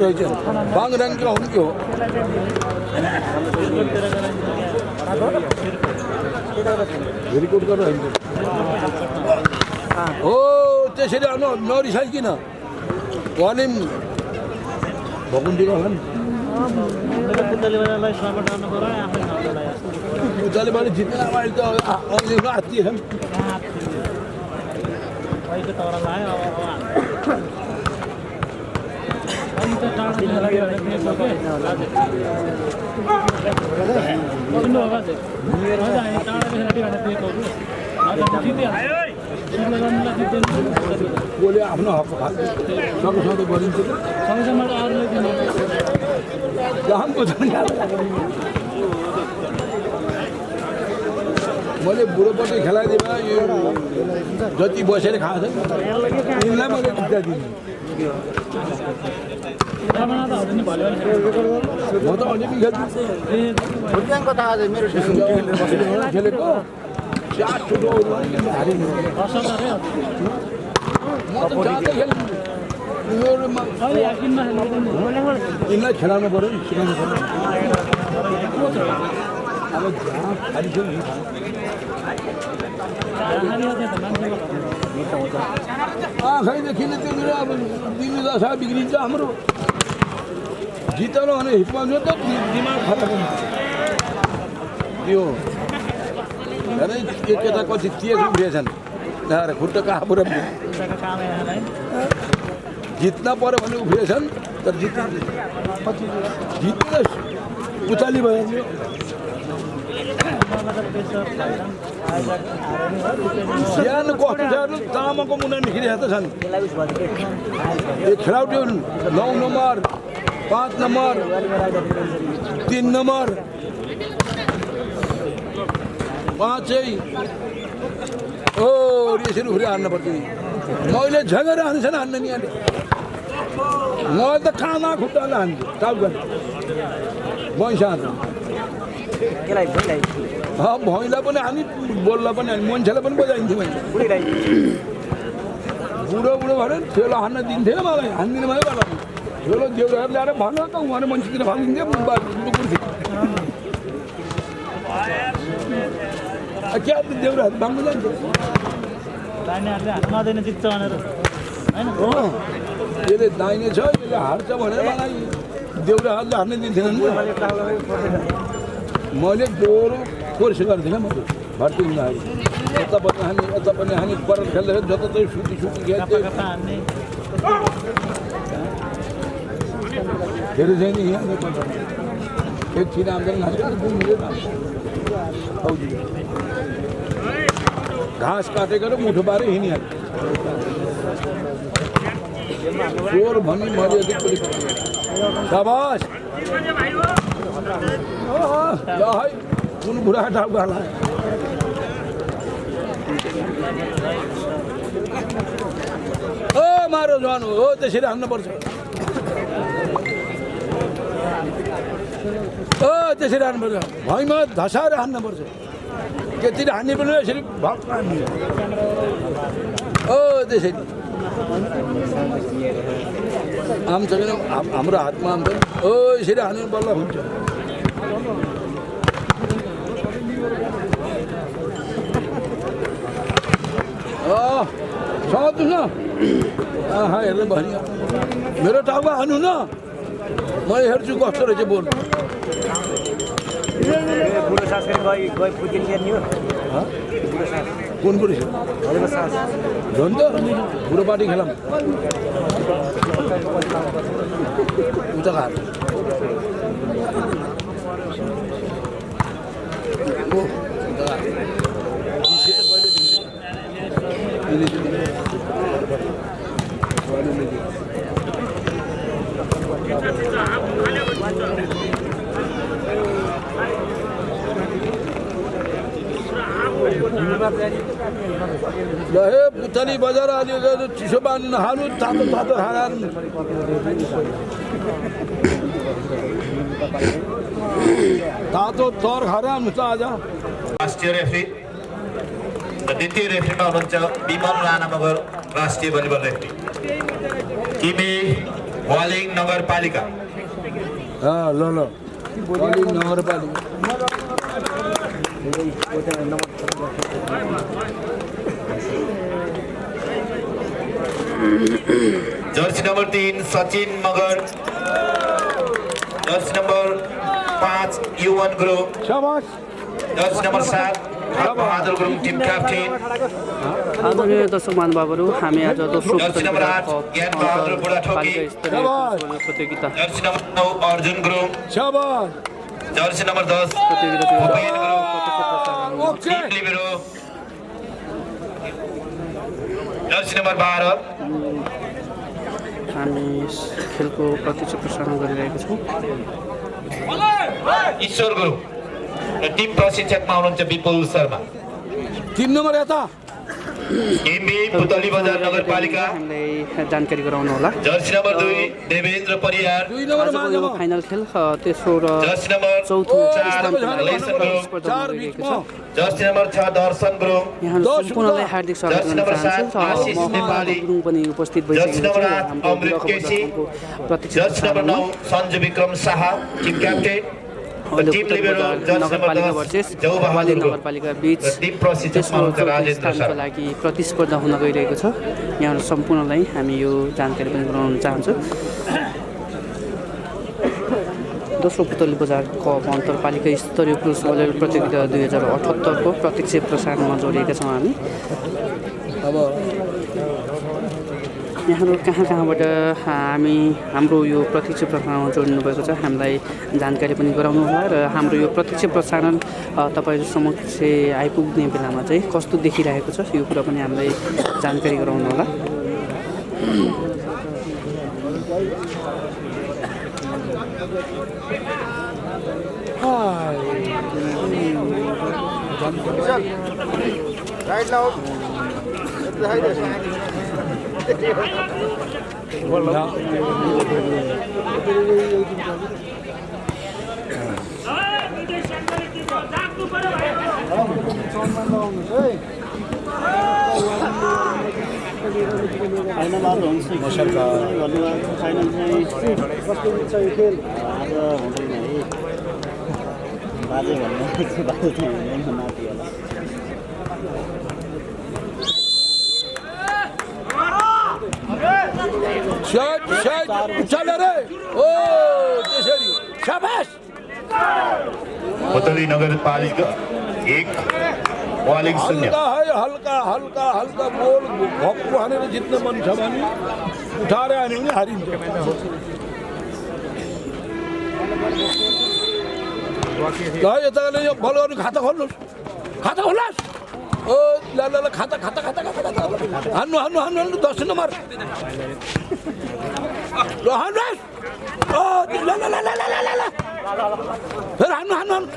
रहेछ बाङराङका हुन् कि हो रिकर्ड गरेर हो त्यसरी आउनु नरिसाइकिन उहाँले भकुन्डीमा होला नि पुतलीबाट जित्ने अहिले त अहिलेको हात्ती छन् कसले आफ्नो हक सकेसम्म गरिन्छ मैले बुढोपट्टि खेलाइदिएमा यो जति बसेर खान्छ यिनलाई मैले जित्दा दिने म त अलिअलि खेलेको चार ठुलो यिनलाई खेलाउनु पऱ्यो नि सिकाउनु पऱ्यो अब जहाँ खाली छ नि आँखादेखि त्यहाँनिर अब दिनु दशा बिग्रिन्छ हाम्रो जितल भने हिटमा त दिमाग खराब हुन्छ यो हेर्दै एक केटा कति तेज उठेछन् खुट्टा कहाँ पुरा जित्न पऱ्यो भने उफ्रिएछन् तर जित्न उचाली भयो सानो कस्तो तामाको मुना निस्किरहेको छन् यो खेलाउटी 9 नम्बर 5 नम्बर 3 नम्बर 5 ओ यसरी उफ्री हान्नुपर्छ मैले झगेर हान्छन् हान्न नि अहिले मैले त कामा खुट्टाले हान्छु टाउको भैँसा भैँला पनि हानि बोल्ला पनि हानि मान्छेलाई पनि बजाइन्थ्यो मैले बुढो भएर ठेलो हान्न दिन्थेन मलाई हान्दिनँ मलाई बाला ठेलो देउराहरू ल्याएर भन त उहाँले मान्छेतिर फालिदिन्थ्यो क्या देउराहरू भाङ्नु जान्थ्यो यसले दाहिने छ यसले हार्छ भनेर मलाई देउराहरूले हान्ने दिन्थेन नि मैले दोहोरो कोर्स गर्थेन मैले भर्ती हुँदाखेरि यता पनि हानी पर खेल्दाखेरि जताततै सुटी खेल्थेँ फेरि चाहिँ नि यहाँ एकछिन आउँदैन घाँस काटेको मुठो पारेर हिँडिहाल्यो चोर भनी मैले यति शाबास ल है कुन बुढा टाउको हाल ओ मारो जवान हो त्यसरी हान्नुपर्छ ओ त्यसरी हान्नुपर्छ भैँमा धसाएर हान्नुपर्छ त्यति हान्ने पनि यसरी भक्त हान्ने ओ त्यसरी आम छैन हाम्रो हातमा आउँछ ओ यसरी हान्नु बल्ल हुन्छ सक्छु न हेर्नु भन्यो मेरो टाउको हान्नु न म हेर्छु कस्तो रहेछ बोल कुन बुढी झन् त बुढो पार्टी खेलाम उता हात ल हे पुतली बजार अलि चिसो पानी नखानु तातो तातो खाना तातो तर खाना हुन्छ आज राष्ट्रिय रेफ्री द्वितीय रेफ्रीमा हुनुहुन्छ विमल राणा मगर राष्ट्रिय भलिबल रेफ्री किमी वालिङ नगरपालिका ल ल वालिङ नगरपालिका jersey number 3 Sachin Magar, jersey number 5 Yuvan Gurung, शाबाश jersey number 7 Bahadur Gurung team captain, आदरणीय दर्शक महानुभावहरू, हामी आज दोस्रो जर्सी नम्बर 8 ज्ञान बहादुर बुढाथोकी, प्रतियोगिता जर्सी नम्बर 9 अर्जुन गुरुङ, शाबाश jersey number 10 Bhupen Gurung, team libero, jersey number 12 हामी यस खेलको प्रत्यक्ष प्रसारण गरिरहेका छौँ। ईश्वर गुरुङ र टिम प्रशिक्षकमा हुनुहुन्छ विपुल शर्मा। 3 नम्बर यता एमबी पुतली बजार नगरपालिका, हामीलाई जानकारी गराउनु होला। Jersey number 2 Devendra Pariyar, 2 number आजको यो फाइनल खेल तेस्रो र जर्सी नम्बर चौथो 4 स्थानको लेसन गुरुङ, प्रतिस्पर्धा भइरहेको छ। जर्सी नम्बर 6 दर्शन गुरुङ, यहाँहरू सम्पूर्णलाई हार्दिक स्वागत जर्सी गर्न नम्बर चाहन्छु। 7 आशिष म नेपाली, गुरुङ पनि उपस्थित जर्सी भइसकेको नम्बर छु 8 हाम्रो अमृत केसी, प्रत्यक्ष jersey number 9 Sanju Bikram Shah team captain, team libero jersey number नगरपालिका 10 वर्सेस जौबहादुर वालिङ गुरुङ नगरपालिका बीच र टिम प्रशिक्षकमा तेस्रो हुनुहुन्छ चौथो राजेन्द्र स्थानको शर्मा। लागि प्रतिस्पर्धा हुन गइरहेको छ। यहाँहरू सम्पूर्णलाई हामी यो जानकारी पनि गराउन चाहन्छु। दोस्रो पुतली बजार कप अन्तरपालिका स्तरीय पुरुष भलिबल प्रतियोगिता 2078 को प्रत्यक्ष प्रसारणमा जोडिएका छौँ हामी। अब यहाँहरू कहाँबाट हाम्रो यो प्रत्यक्ष प्रसारणमा जोडिनु भएको छ हामीलाई जानकारी पनि गराउनु होला र हाम्रो यो प्रत्यक्ष प्रसारण तपाईँहरू समक्ष आइपुग्ने बेलामा चाहिँ कस्तो देखिरहेको छ यो कुरा पनि हामीलाई जानकारी गराउनु होला। फाइनल आज हुन्छ फाइनल चाहिँ खेल आज हुँदैन है बाजे भन्नु बाजे चाहिँ हुँदैन नाति होला। चल रे ओ त्यसरी शाबाश। पुतली नगरपालिका 1 वालिङ 0। हल्का है हल्का हल्का हल्का बोल भक्कु हानेर जित्न मन छ भने उठाएर हान्यो भने हारिन्छ। ल यताले यो बल गर्नु खाता खोल्नुहोस् खाता खोल्नुहोस्। ओ ल ल ल खाता खाता खाता खाता हान्नु हान्नु हान्नु हान्नु 10 नम्बर ल हान्नुहोस्। ओ ल ल ल ल ल ल ल फेरि हान्नु हान्नु हान्नु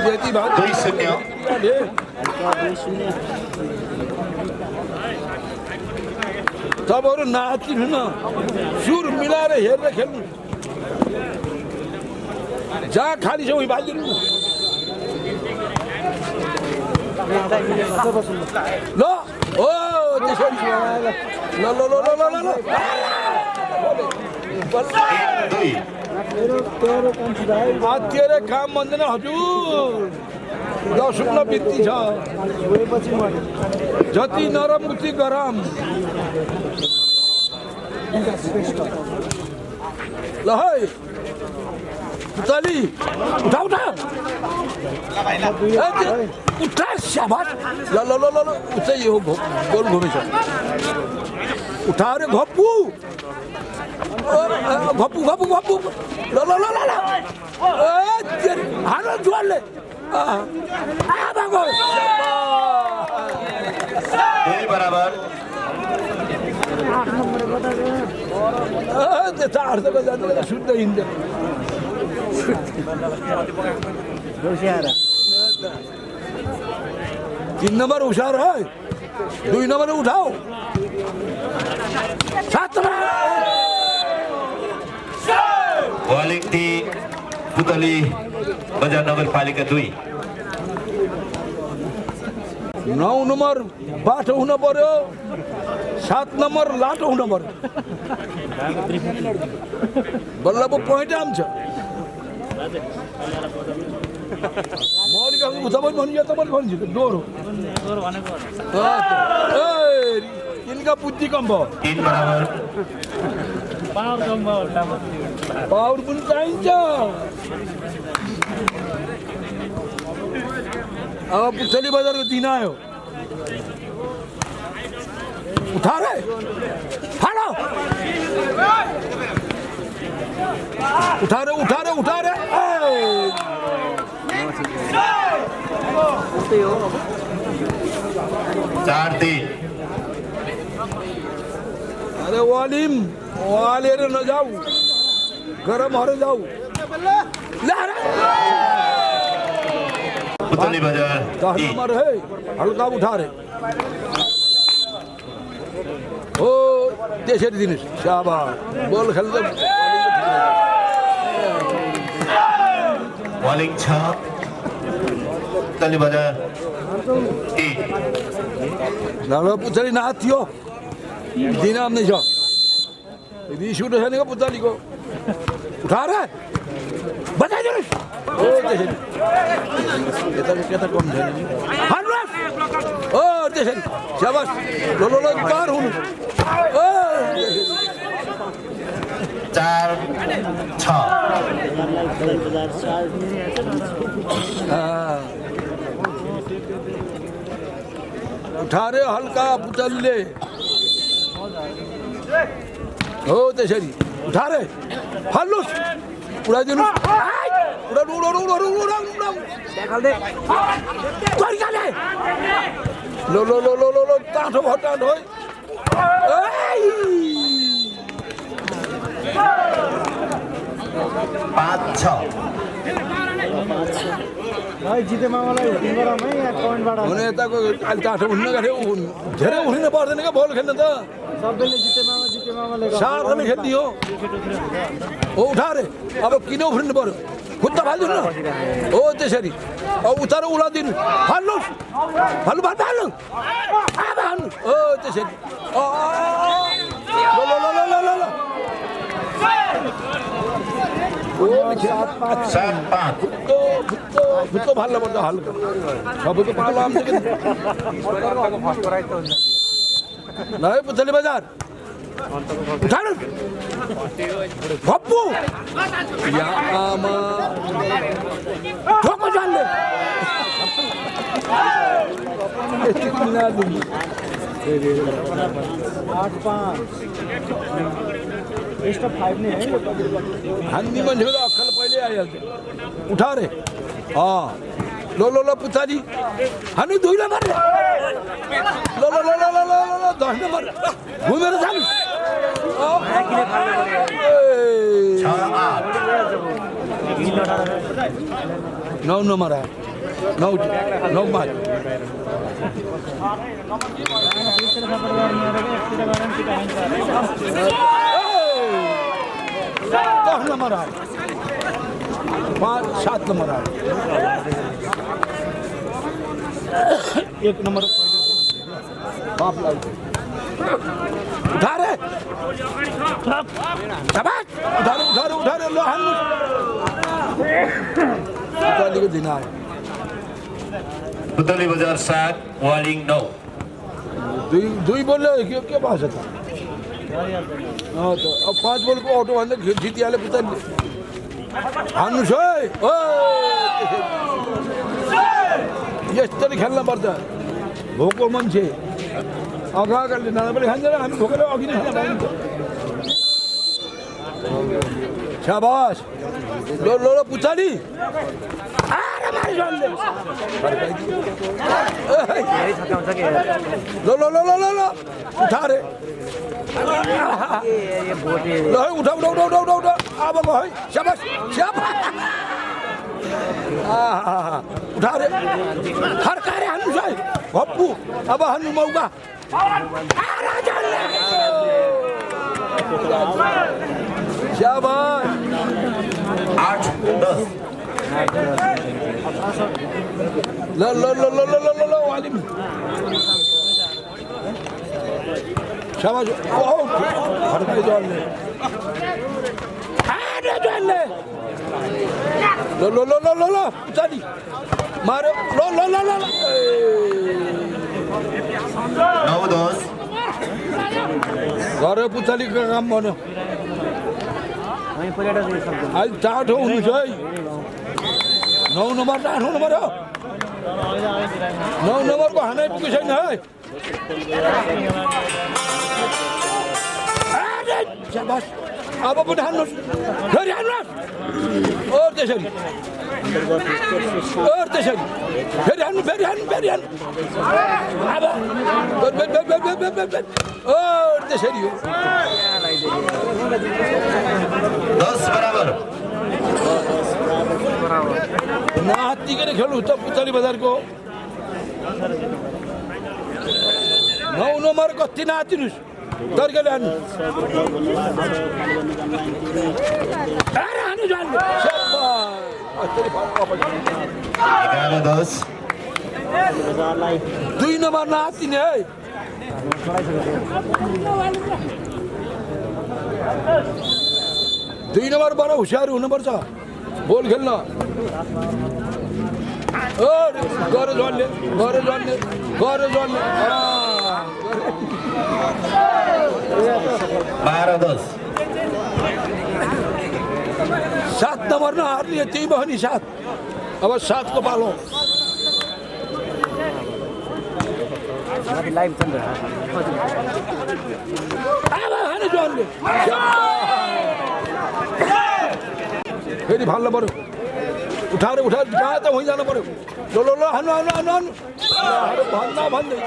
यति भयो 2-0 तपाईँहरू नाचिनु न सुर मिलाएर हेरेर खेल्नु जहाँ खाली छ उही बालिदिनु ल ओ त्यसरी ल ल ल ल ल ल तेरो काम भन्दैन हजुर 10 रुपैयाँ बित्ती छ जति नरम उति गरम। ल है पुतली उठा उठा उठा शाबाश। ल ल ल ल उठै यो गोल घुमेछ उठा रे घप्पु घप्पु घप्पु घप्पु ल ल ल ल हानो जोडले बराबर त्यता अर्धको जाँदा सुत्दै हिँड्दै 3 नंबर होशियार है 2 नंबर उठाओ 7 नंबर वालिङ 3 पुतली बजार नगरपालिका 2 9 नंबर बाटो हुन पर्यो 7 नंबर लाट 9 नंबर बल्ल पो पोइन्ट आउँछ मौलिक तपाईँ भनियो तपाईँ भनिन्छ डोरो इनका बुद्धि कम भयो 3 बराबर पावर पनि चाहिन्छ अब पुच्छली बजारको दिन आयो उठा रे फालो उठा रे 4-3 अरे वालिम वालेर नजाऊ गरम हर जाऊ पुतली बजार 10 नंबर है हल्का उठा रे ओ त्यसरी दिनुस् शाबाश बल खेल्दै बॉलिंग 6 पुतली बजार 3 नालो पुतली नाथ थियो दिन आउने छ रिस उठ्यो छैन पुतलीको उठा रे बजाइदिनुहोस् ओ त्यसरी यता कम छैन हान्नुहोस् ओ त्यसरी शाबाश लो पार हुनु ओ 4-6 उठा रे हल्का पुतलीले हो त्यसरी उठा रे फाल्नुहोस् उडाइदिनुहोस् लो टाढो भयो टाढो 5-6 भाइ जिते मामालाई हुने गरौँ है यहाँ कमेन्टबाट हुने यताको अहिले टाढो हुन्न गऱ्यो धेरै उफ्रिनु पर्दैन क्या बल खेल्न त सबैले जिते मामाले सारले खेल्ने हो उठा रे अब किन उफ्रिनु पर्यो खुट्टा फालिदिनु न हो त्यसरी अब उतार उलादिनु फाल्नुहोस् फाल्नु हो त्यसरी फुत्तो फाल्नु पर्छ हल्का सबैको पालो आउँछ कि ल है पुतली बजार उठानु पप्पु या आमा ठोको जान्ने यति मिना दिनु 8-5 बेस्ट अफ 5 नै है हान्दी मान्छेको त अक्खल पहिले आइहाल्छ उठा रे लो पुतली हानु 2 नम्बर लो 10 नम्बर घुमेर जानु 9 नम्बर आयो 9 5 10 नम्बर आयो 5-7 नम्बर आयो 1 नम्बर बाप लाग्छ उठा रे उठा रे लो हान्नु पुतलीको दिन आयो पुतली बजार 7 बॉलिंग 9 दुई बोलले के भाषा त अब 5 बोलको अटो भन्दा जितिहाले पुतली हान्नुहोस् है यस्तरी खेल्न पर्छ भोको मान्छे अगाले नाना पनि खाँदैन हामी भोकेर अघि नै खान पाइन्छ शाबाश लो पुछाडी लो उठा रे उठा अब है शाबाश उठा रे फर्काएर हान्नु है भप्पु अब हान्नु मौका शाबाश 8-10 ल वालिम शाबाश फर्काई जोड़ने आने जोड़ने लो चली मारो लो 9-10 घरे पुतली का काम बन्यो आज चाट हुनु छ है 9 नम्बर 8 नम्बर हो 9 नम्बरको हानै पुगेको छैन है शाबाश अब पनि हान्नुहोस् फेरि हान्नुहोस् और त्यसरी फेरि हान्नु अब और त्यसरी हो 10 बराबर नातिकन खेल्नु त पुतली बजारको 9 नम्बर कति नातिनुस् तर्कले हान्नु अरे हान्नु जान्नु 11-10 2 नम्बर नातिने है दुई नम्बर बडा होसियार हुनुपर्छ बोल खेल्न गरे झन्ने 12-10 7 नम्बर नहार्ने त्यही भयो नि 7 अब 7 को पालो लाइभ चल रहा अब हाने झन्ने फेरि फाल्नु पर्यो उठाएर कहाँ त वहीँ जानु पर्यो लो हान्नु भन्दै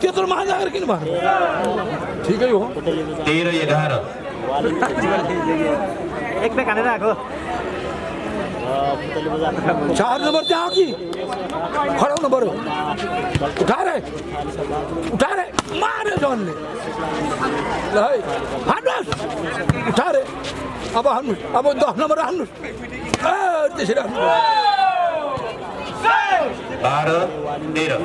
त्यत्रो महाजागर किन भयो ठिकै हो 13-11 एक पे खाने राखो 4 नम्बर त्यहाँ कि खडाउनु पर्यो उठाएर मारे झन्ने ल है हान्नुहोस् उठाएर अब हान्नुहोस् अब 10 नम्बर हान्नुहोस् त्यसरी हान्नु 12-13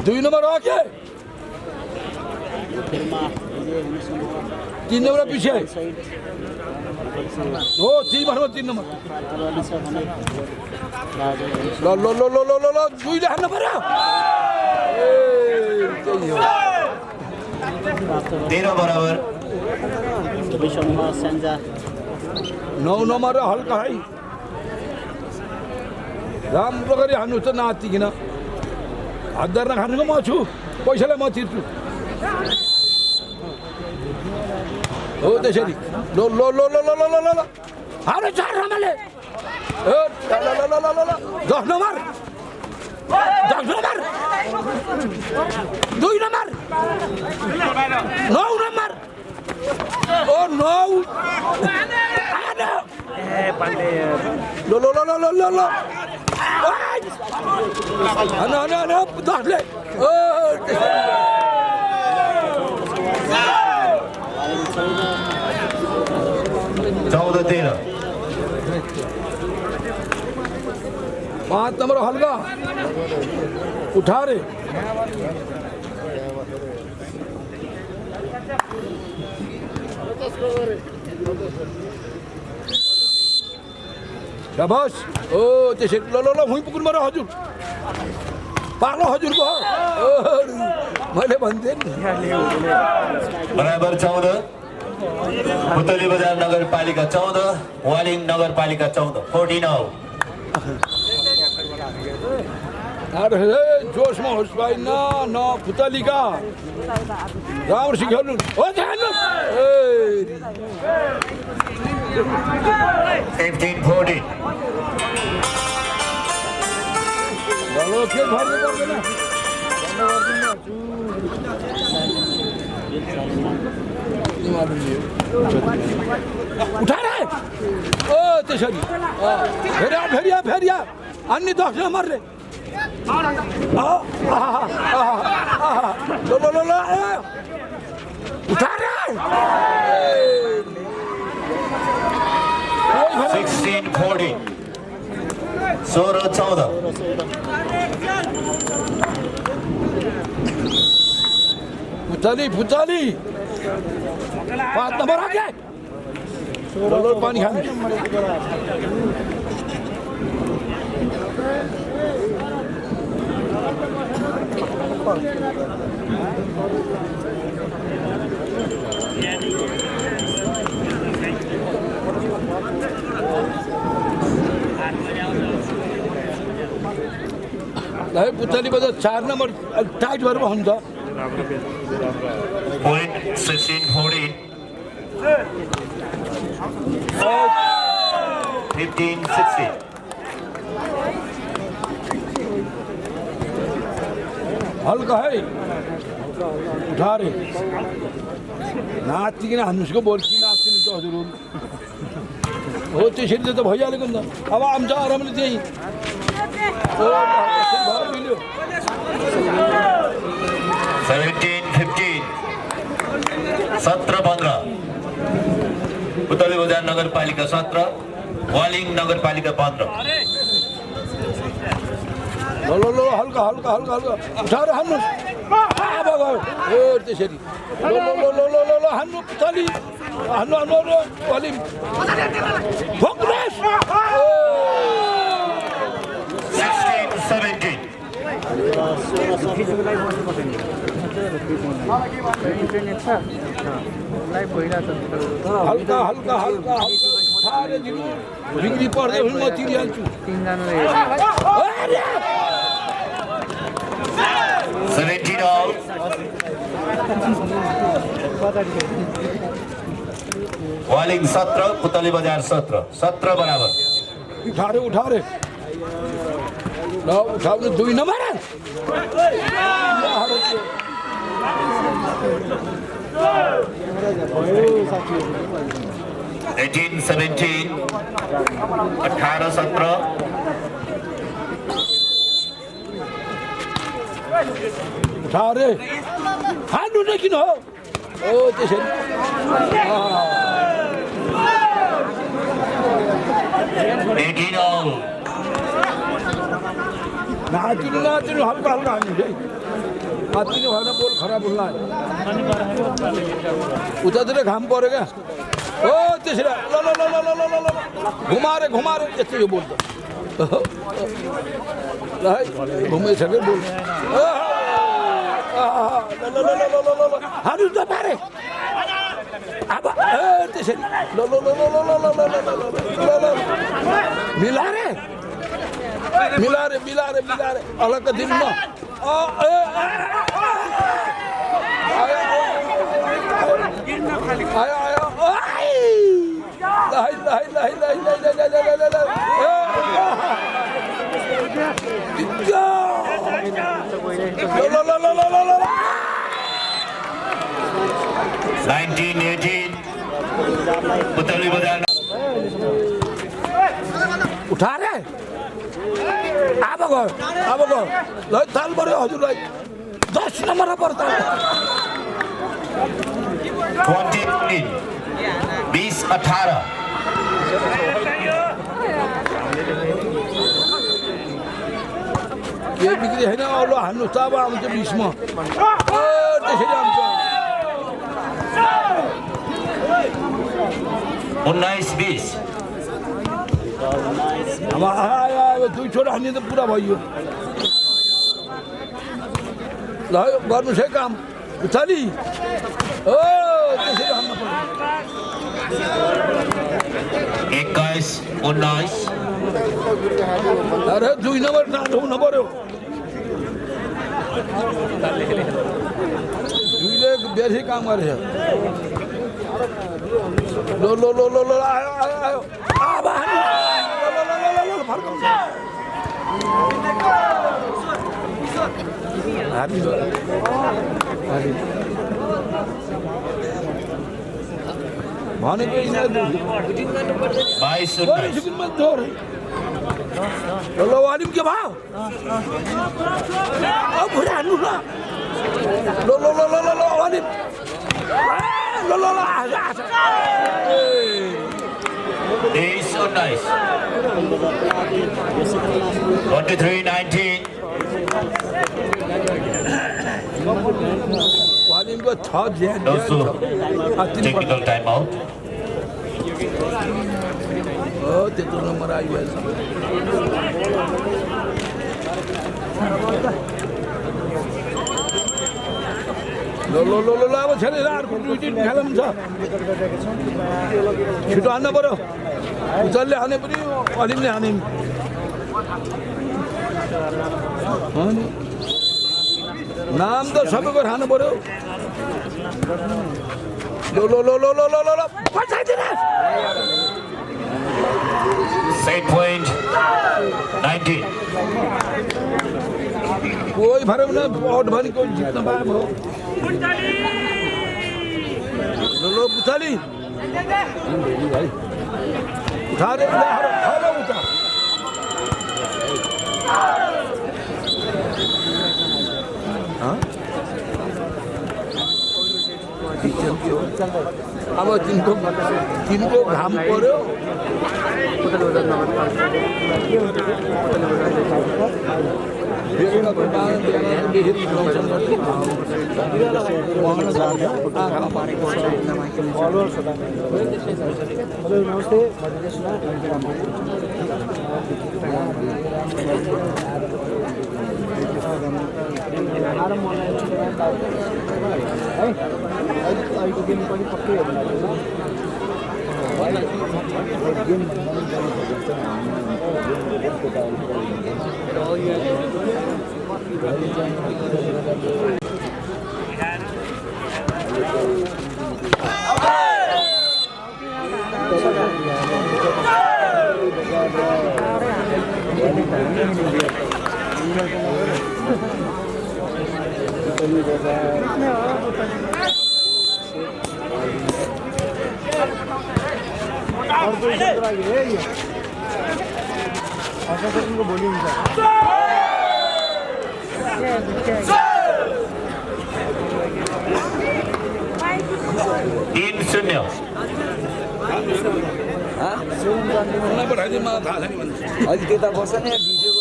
2 नम्बर हो के 3 नम्बर पछि हो 3 नम्बर 3 नम्बर ल 2 ले हान्नु पर्यो 13 बराबर 9 नम्बर हल्का है राम्रो गरी हान्नु त नातिकिन हात धर्न खानुको म छु पैसालाई म तिर्छु हो त्यसरी लो हान्नु 4 नम्बरले 10 नम्बर 2 नम्बर 9 नम्बर ओ 9 लो 10 ले 14-13 5 नंबर हल्का उठा रे शाबाश ओ त्यसै ल हुँ पुग्नु पर्यो हजुर पालो हजुरको मैले भन्थे नि बराबर 14 पुतली बजार नगरपालिका 14 वालिङ नगरपालिका 14 14 अरे जोसमा होस् भाइ न पुतलीका राम्रोसित खेल्नु हो जान्नु 15-14 हेलो के भर्नु पर्दैन उठा रे ओ त्यसरी फेरि अन्य 10 नम्बरले ल उठा रे 16-14 16-14 पुतली 5 नंबर आ गया लो पानी खाने पुतली बजा 4 नंबर टाइट भएर हुन्छ Point 16-14. 15-16. हल्का है उठा रे नाचिकन हान्नुसको बोल किन नाच्नु त हजुर हो त्यसरी त भइहालेको नि त अब आउँछ आरामले त्यही भएर मिल्यो 17-15. 17-15. पुतली बजार नगरपालिका 17, वालिङ नगरपालिका 15. लो हल्का हल्का हल्का हल्का उठाएर हान्नु अब गयो ए त्यसरी लो हान्नु पुतली हान्नु हान्नु वालिङ फोकस 16-17. हल्का हल्का हल्का उठाएर दिनु बिग्री पर्दै हुनु म तिरिहाल्छु 17 all. वालिङ 17, पुतली बजार 17. 17 बराबर. उठारे ल उठाउनु 2 नम्बर 18-17. 18-17. उठारे हान्नु नै किन हो ओ त्यसरी 18 all. नाचिनु हल्का हल्का हान्नु है नाचिनु भएन बोल खराब हुँला उतातिर घाम पऱ्यो क्या हो त्यसरी ल घुमारे यस्तै यो बोल त ल है घुमिसक्यो बोल हान्नु त पारे अब त्यसरी ल मिलारे अलग दिन न पुतली बजार उठा रे अब गयो ल ताल पर्यो हजुरलाई 10 नम्बर पर्छ 20-18. के बिक्री होइन औलो हान्नु त अब आउँछ 20 मा त्यसरी आउँछ 19-20. अब आयो 2 छोरा हान्ने त पुरा भयो ल गर्नुहोस् है काम उचाली ओ त्यसरी हान्नु पर्यो 21-19. अरे 2 नम्बर टाढो हुनु पर्यो दुईले बेसी काम गरेछ लो आयो अब फर्काउँछ भनेको 22-19. ल वालिम के भाउ अब भुरा हान्नु ल वालिम ल 20-19. 23-19. वालिम अलिक छ ज्यान Also, technical timeout. हो त्यत्रो नम्बर आइरहेछ लो लो लो लो अब खेलेर अर्को दुई टिम खेलाउनु छ छिटो हान्नु पर्यो उचालले हाने पनि अलिमले हाने नाम त सबैको खानु पर्यो लो लो लो लो लो लो लो लो Set point 19. कोही फरक न आउट भने कोही जित्न पाए भयो लो लो पुछाली उठा रे उठा उठा अब तिनको घाम पर्यो भोलि हुन्छ 3-0. अहिले त्यता बस्छ नि भिडियो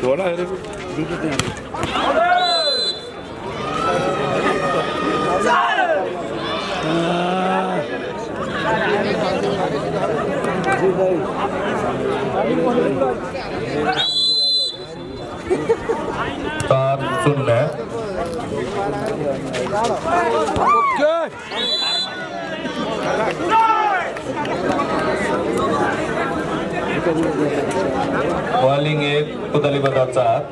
झोला हेरेको video Start sunna. Bowling 1, Putali Badar 4.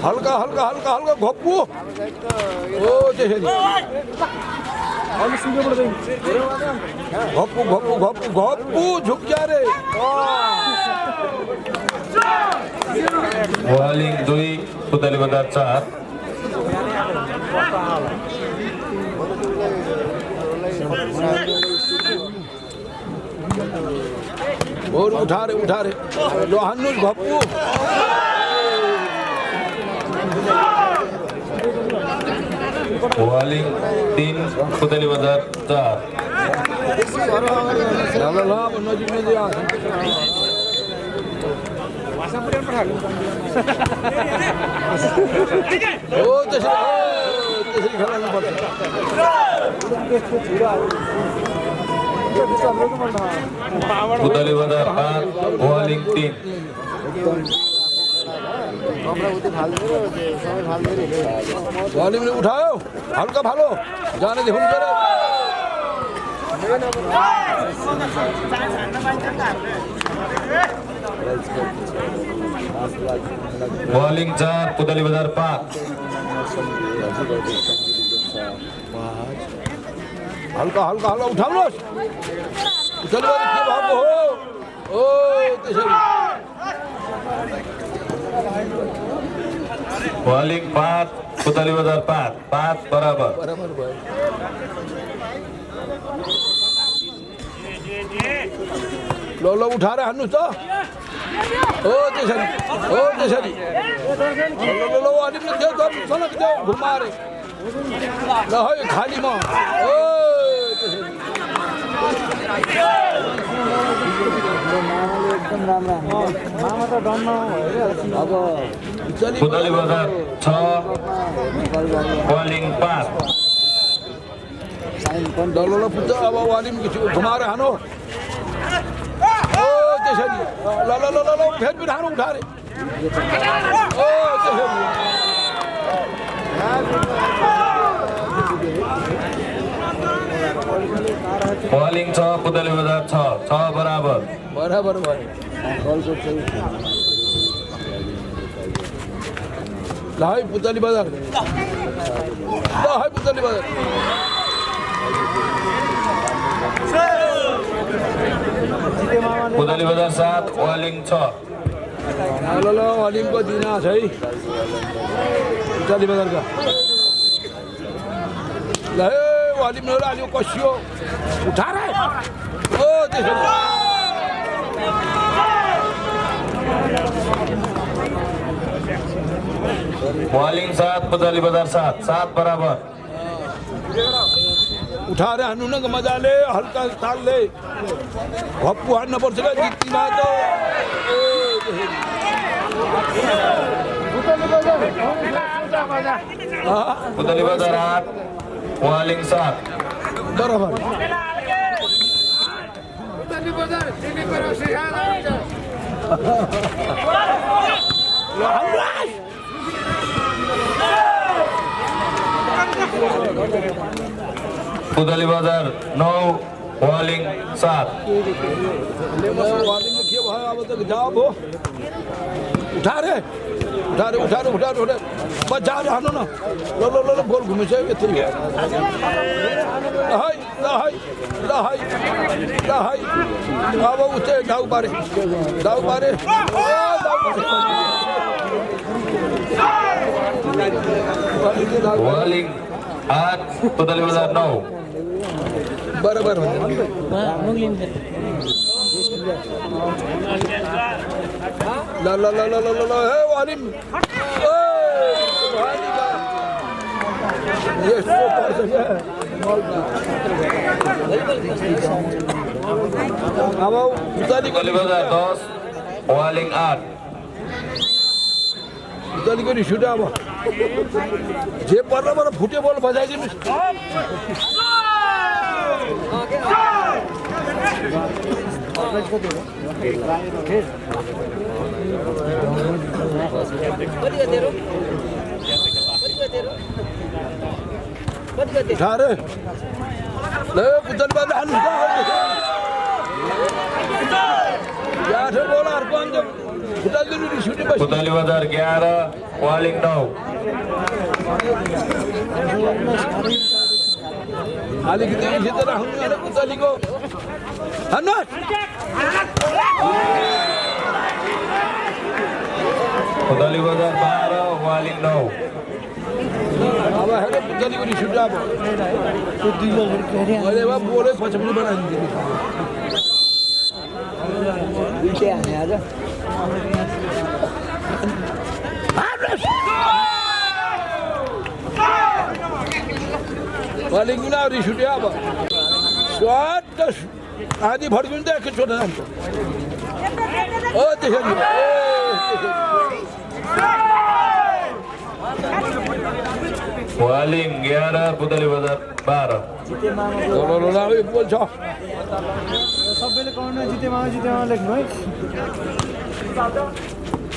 हल्का हल्का हल्का हल्का घप्पु ओ त्यसरी घप्पु घप्पु घप्पु घप्पु झुक्क्या रे Bowling 2, Putali Badar 4. और उठा रे लो हन्नुस घप्पु Bowling 3, Putali Badar 4. ल ल नजिक नजिक आ ओ त्यसरी खेलाउनु पर्छ Putali Badar 5, Bowling 3. बॉलिंग में उठाओ हल्का भालो जाने दे हुनकर Bowling 4, Putali Badar 5. हल्का हल्का हल्का उठाउनुहोस् उठल के भएको हो ओ त्यसरी Bowling 5, Putali Badar 5. 5 बराबर. बराबर भयो लो लो उठाएर हान्नुहोस् त ओ त्यसरी लो लो लो अलिकति देऊ सनक देऊ घुमारे ल है खालीमा ओ मामाले एकदम राम्रा मामा त डन्न अब पुतली बजार 6 बलिङ 5 साइन पनि डल्लो पुत्त अब वालिम घुमाएर हानो ओ त्यसरी ल ल ल ल फेरि पनि हानु उठा रे ओ त्यसरी बलिङ 6 पुतली बजार 6 बराबर बराबर भयो बलको चाहिँ ल है पुतली बजार ल है पुतली बजार पुतली बजार 7 वालिङ 6 ल ल वालिमको दिना छ है पुतली बजारका ल है वालिम न अलि कसियो उठा रे ओ त्यसरी वालिङ 7 पुतली बजार 7 बराबर उठाएर हान्नु न मजाले हल्का तालले भप्पु हान्नुपर्छ क्या जित्तीमा त पुतली बजार 8 वालिङ 7 बराबर पुतली बजार 9 वालिङ 7 वालिमले के भयो अब त जवाब हो उठा रे बजाएर हान्नु न ल ल ल गोल घुमिसक्यो यति ल है अब उठे डाउ पारे वालिङ 8 पुतली बजार 9 बराबर ल हे वालिम यस्तो पर्छ क्या अब पुतली बजार 10 वालिङ 8 पुतलीको रिस उठ्यो अब जे पर्नबाट फुट्यो बल बजाइदिनुहोस् उठा रे ल पुतली बजार हान्नुहोस् बोला अर्को अन्त पुतली रिस उठेपछि पुतली बजार 11 वालिङ 9 अलिकति सिधै राख्नु अरे पुतलीको हान्नुहोस् पुतली बजार 12 वालिङ 9 अब हेर पुतलीको रिस उठ्यो अब अहिले अब बोलै पछि पनि बनाइदिन्छु हाने आज वालिङ किन रिस उठ्यो अब स्वाट आधी फड्किनु त एकैचोटि जान्छ ओ त्यसरी वालिङ 11 पुतली बजार 12 बोल्छ सबैले कमेन्टमा जिते मामा लेख्नु है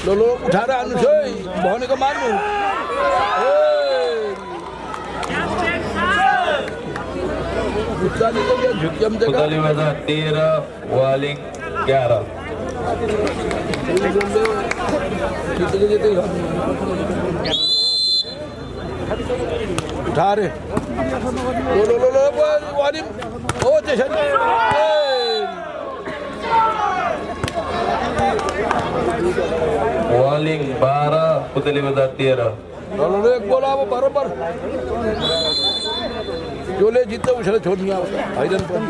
ल उठाएर हाल्नुहोस् है भनेको मान्नु पुतली बजार 13 वालिङ 11 उठा रे वालिम हो त्यसरी वालिङ 12 पुतली बजार 13 एक बोला अब बरोबर जसले जित्छ उसले छोड्ने अब हैरान पनि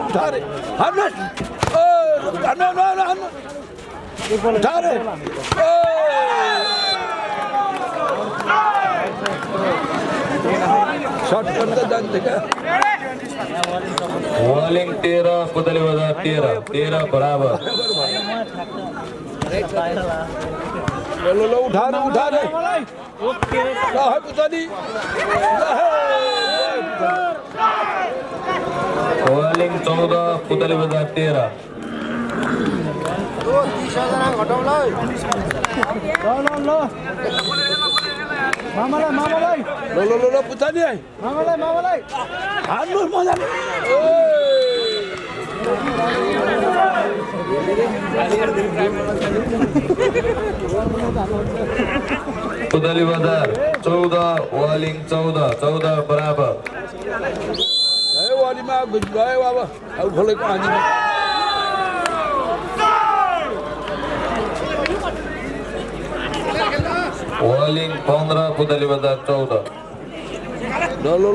उठा रे हान्नुहोस् उठा रे शॉर्ट करता जाते क्या वालिङ 13 पुतली बजार 13 बराबर लो उठा रहे क्या है पुतली वालिङ 14 पुतली बजार 13 लो पुतली है हान्नु मजाले पुतली बजार 14 वालिङ 14 बराबर गए वाली में गए बाबा अब खोले पानी में वालिङ 15 पुतली बजार 14 लो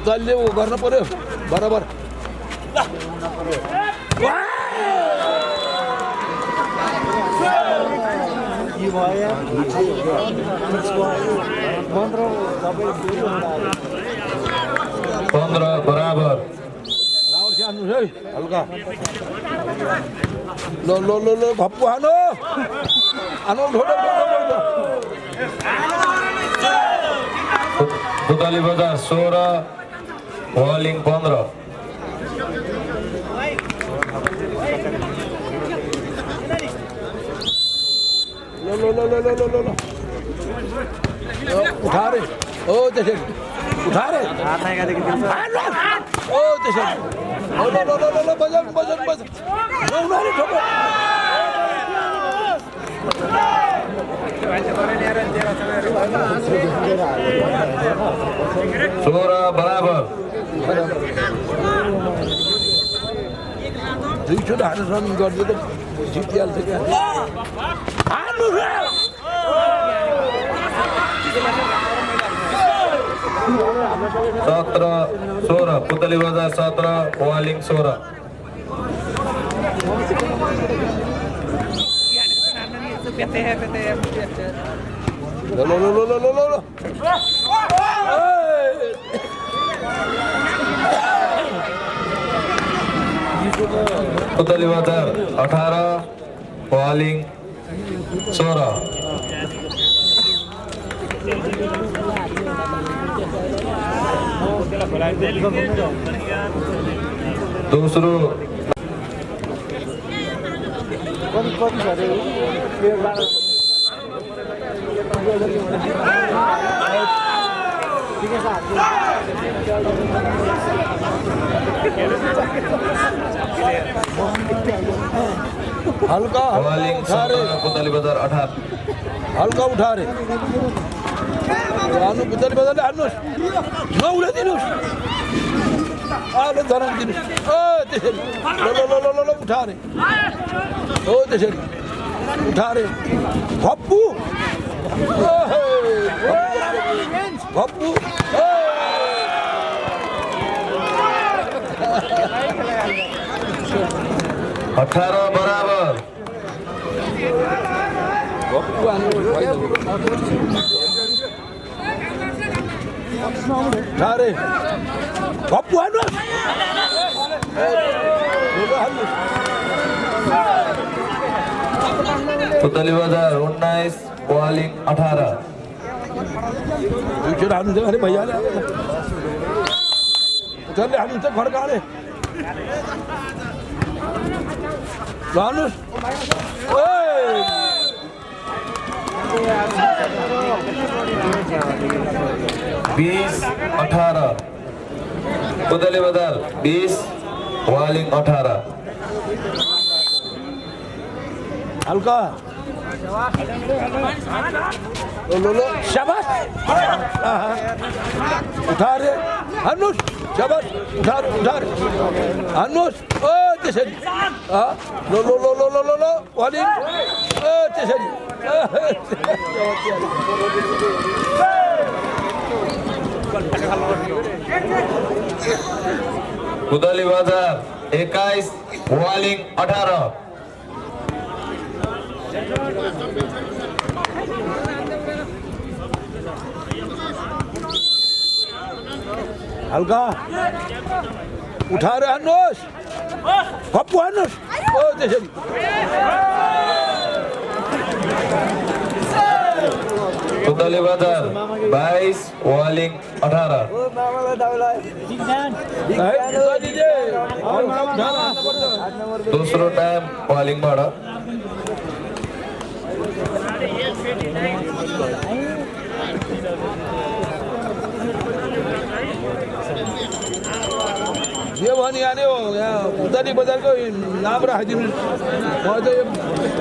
पुतली वो करना पर्यो बराबर पन्ध्र बराबर हल्का लो भप्पू हानो पुतली बजार 16 वालिङ 15 लो उठा रहे ओ जैसे उठा रहे ओ जैसे लो बजन उन्होंने ठोको 16 बराबर दुईचोटि हानेर रन गरिदियो त जितिहाल्छ क्या 17-16 पुतली बजार 17 वालिङ 16 लो पुतली बजार 18 वालिङ 16 दोस्रो हल्का वालिङ उठा 17 रहे पुतली बजार 18 हल्का उठा रहे हान्नु पुतली बजारले हान्नुहोस् नौले दिनुहोस् आले धरम दिनुहोस् ओ त्यसरी लो उठा रहे हो त्यसरी उठा रहे भप्पू भप्पू 18 बराबर भप्पू हान्नु उठा रहे भप्पू हान्नुहोस् पुतली बजार 19 वालिङ 18 दुईचोटि हान्नु थियो अरे भैयाले उनीहरूले हान्नुहुन्छ खड्काले हान्नुहोस् 20-18 पुतली बजार 20 वालिङ 18 हल्का लो शाबाश उठा रे हान्नुहोस् शाबाश उठा रे हान्नुहोस् ओ त्यसरी लो वालिङ ओ त्यसरी पुतली बजार 21 वालिङ 18 लो हल्का उठाएर हान्नुहोस् खप्पु हान्नुहोस् ओ त्यसरी पुतली बजार 22 वालिङ 18 दोस्रो टाइम वालिङबाट जे भनी हाल्यो यहाँ पुतली बजारको नाम राखिदिनु म त यो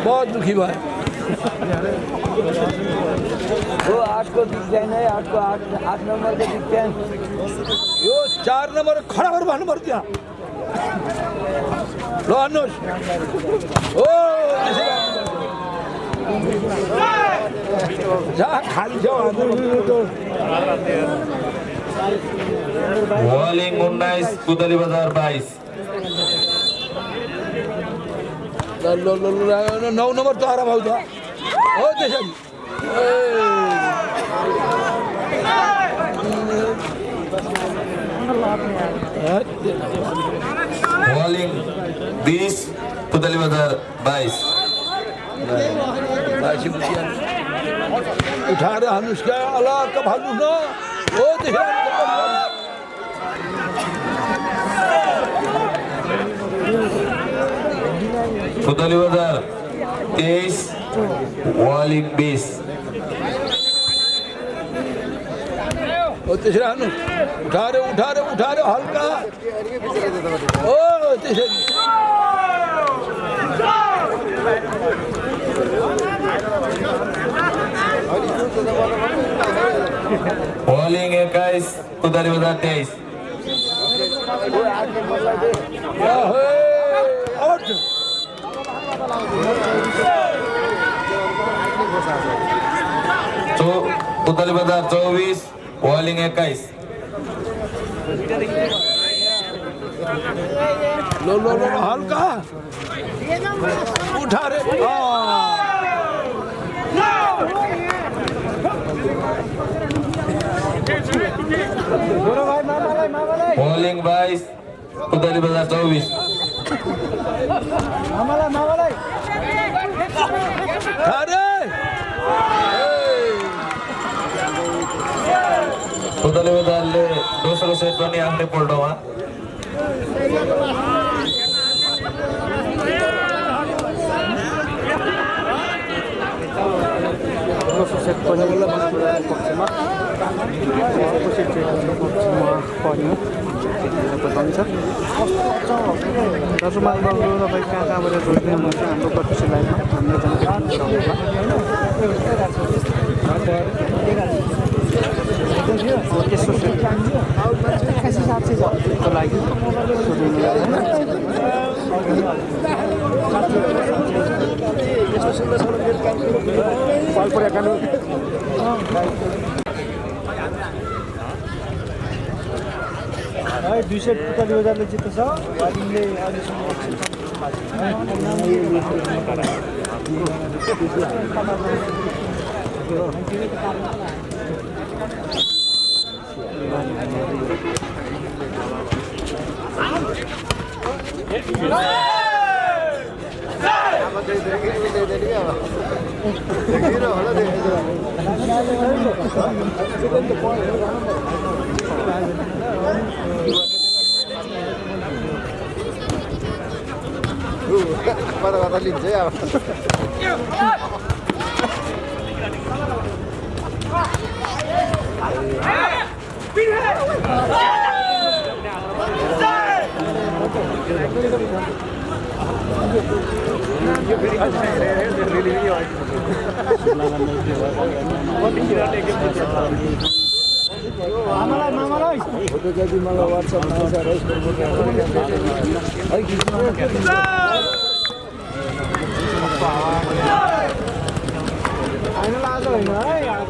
बहुत दुखी भयो वो 8 को बिग फैन है 8 को 8 नंबर का बिग फैन यो 4 नम्बर खडा भएर भन्नु पर्छ त्यहाँ ल हान्नुहोस् ओ जहाँ खाली छ वालिङ 19 पुतली बजार 22 9 नम्बर तारा भाउ त हो त्यसरी वालिङ 20 पुतली बजार 22 उठाएर हान्नुहोस् क्या अलग्ग भाग्नुहोस् न हो त्यसरी पुतली बजार 23 वालिङ 20 हो त्यसरी हान्नुहोस् उठाएर हल्का हो त्यसरी वालिङ 21 पुतली बजार 23 पुतली बजार 24 वालिङ 21 लो हल्का उठारे वालिङ 22 पुतली बजार 24 पुतली बजारले दोस्रो सेट पनि आफ्नै पल्टोमा दोस्रो सेट पनि पक्षमा अपोजिट पक्षमा पर्यो बताउँछ दाजुभाइ बन्धु तपाईँ कहाँ कहाँबाट जोड्ने हुनुहुन्छ हाम्रो प्रत्यक्ष लाइभमा हाम्रो जानकारी तेस्रो सेटको लागि दुई सेट पुतली बजारले जित्छ वालिङले अहिलेसम्म कता लिन्छ है अब मामालाई फोटो चाहिँ मलाई वाट्सएपमा आज होइन है आज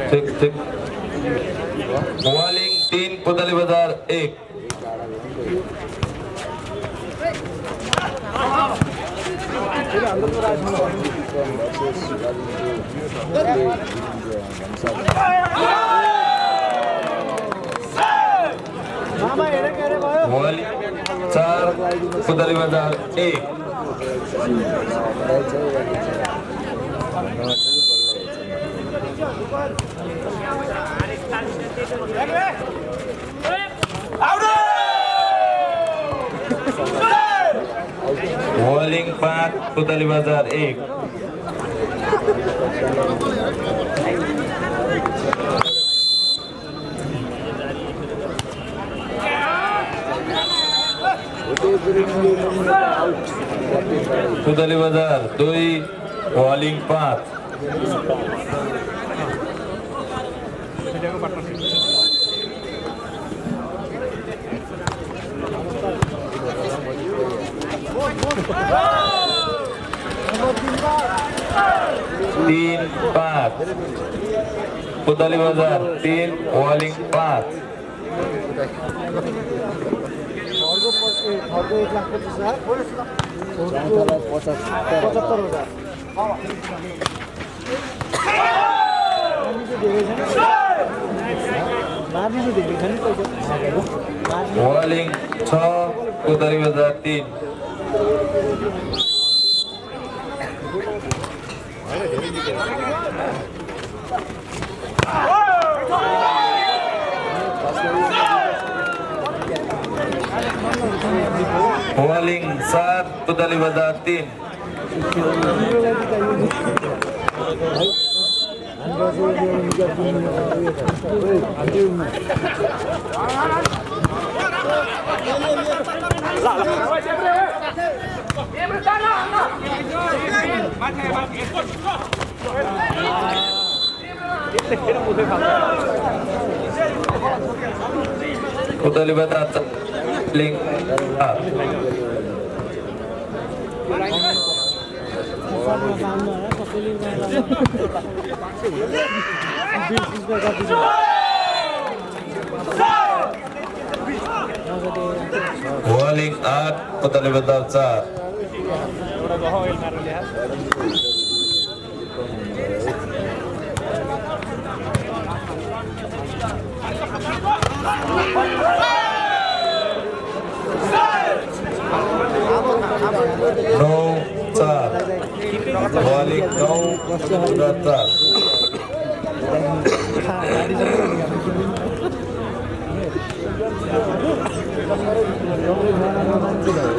ठीक ठीक मोवालिंग 3 कोतवाली बाजार 1 मोवालिंग 4 कोतवाली बाजार 1 मोवालिंग 5 कोतवाली बाजार 1 कोतवाली बाजार 2 मोवालिंग 5 3 5 कोतवाली बाजार 3 मोवालिंग 5 मोवालिंग 6 कोतवाली बाजार 3 मोवालिंग 7 कोतवाली बाजार 3 कोतवाली बाजार लिंक मोवालिंग 8 कोतवाली बाजार 4 9 4 मोवालिंग 9 4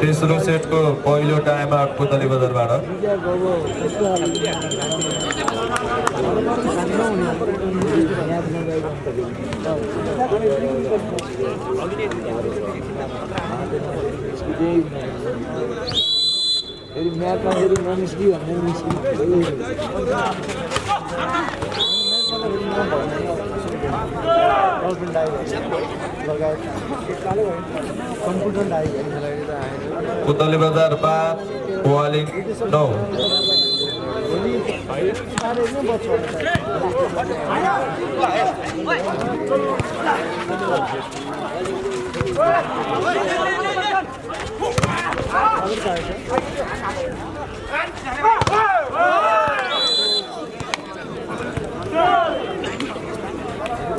तेस्रो सेटको पहिलो टाइम आउट कोतवाली बजारबाट म्याचमा फेरि ननिस्कियो भने कोतवाली बजार 5 मोवालिंग 9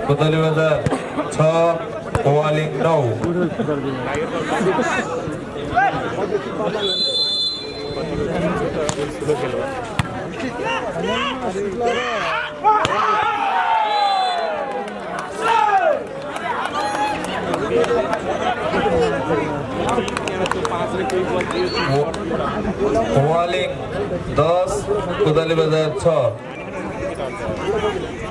कोतवाली बाजार 6 मोवालिंग 9 मोवालिंग 10 कोतवाली बाजार 6 मोवालिंग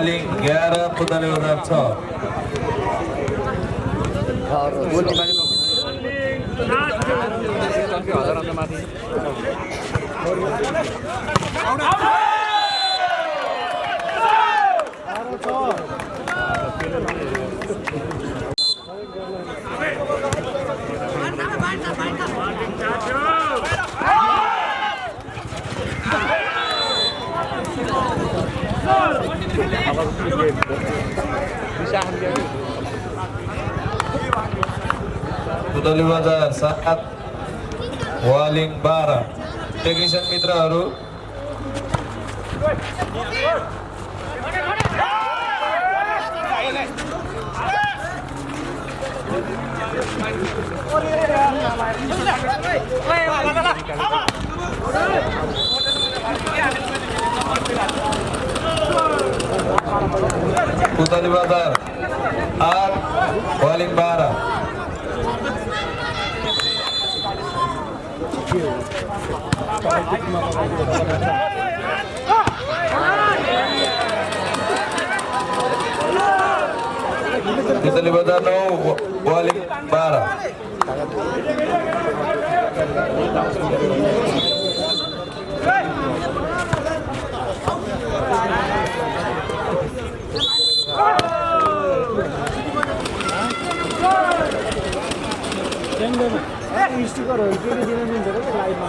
वालिङ 11 पुतली बजार 6 पुतली बजार 7 वालिङ 12 टेक्निसियन मित्रहरू पुतली बजार 8 वालिङ 12 पुतली बजार 9 वालिङ 12 स्टिकरहरू के दिन दिन्छ कि लाइभमा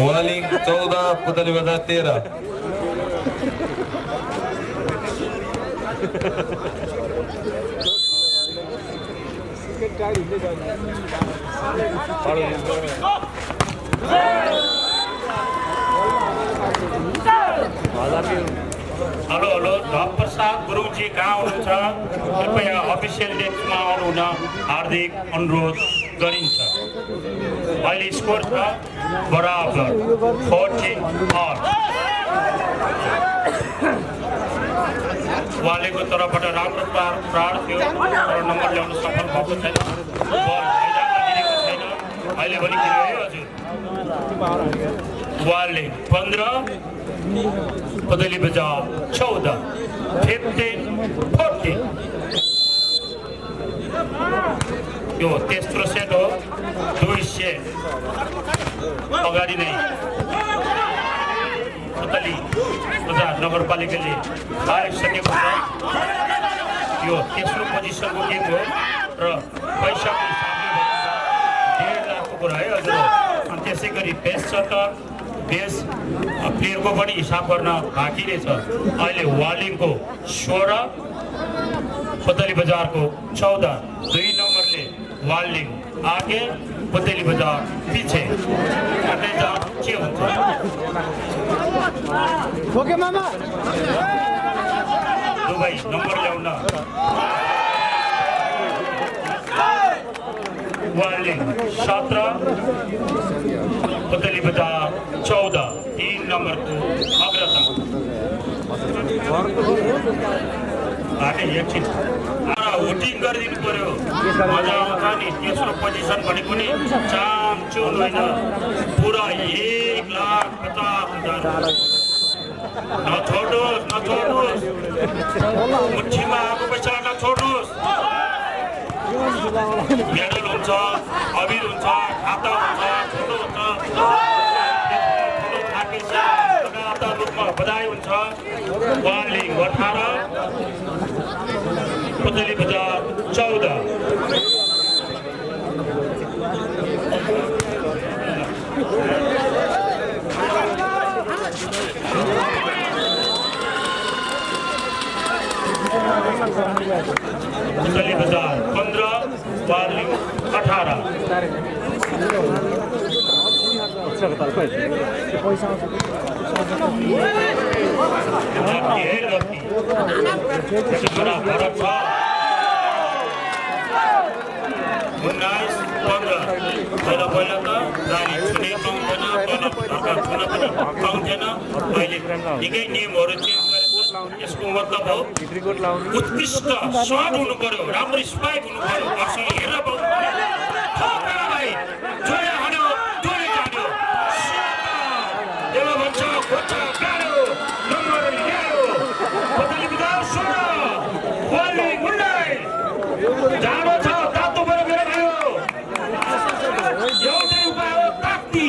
वालिङ 14 पुतली बजार 13 हेलो हेलो धप प्रसाद गुरुङजी कहाँ हुनुहुन्छ? कृपया अफिसियल डेस्कमा आउनु हुन हार्दिक अनुरोध गरिन्छ। अहिले स्कोर छ बराबर 14 all। वालेको तर्फबाट राम्रो प्रहार थियो तर नम्बर ल्याउन सफल भएको छैन। बल मैदानमा गिरेको छैन। अहिले पनि गिर्यो हजुर। वाले 15 पुतली बजार 14 15-14 यो तेस्रो सेट हो। 2 सेट अगाडि नै पुतली बजार नगरपालिकाले हारिसकेको छ। यो तेस्रो पोजिसनको गेम हो र पैसाको हिसाबले 1.5 लाखको कुरा है हजुर। अनि त्यसै गरी बेस्ट सटर बेस प्लेयरको पनि हिसाब गर्न बाँकी नै छ। अहिले वालिङको 16 पुतली बजारको 14 2 नम्बरले वालिङ आगे पुतली बजार पछि अन्य जात के हुन्छ ओके मामा दुबई नम्बर ल्याउन वार्लिङ 17 पुतली बजार 14 3 नम्बरको अग्रता एकछिन होटिङ गरिदिनु पर्यो मजा आउँछ नि तेस्रो पोजिसन भनेको नि चामचुन होइन पुरा 1,50,000 नछोड्नुहोस् मुठीमा आएको पैसा नछोड्नुहोस् मेडल हुन्छ अबिर हुन्छ खाता हुन्छ फोटो हुन्छ रूपमा बधाई हुन्छ वार्लिङ 18 पुतली बजार 14 पुतली बजार 15 वार्लिङ 18 पहिला पहिला त गाडी छुने पाउँदैन पाउँदैन अहिले निकै नियमहरू चेन्ज गरेको यसको मतलब हो उत्कृष्ट स्वाद हुनु पर्यो राम्रो स्पाइक हुनु पर्यो दर्शकले हेरेर पाउनु पर्यो जोडे हान्यो जोडे जान्यो त्यसलाई भन्छ खोज्छ गाड्यो नम्बर ल्यायो पुतली बजार 16 वार्लिङ 19 जाडो छ तातो भयो मेरो भाइ एउटै उपाय हो तात्ती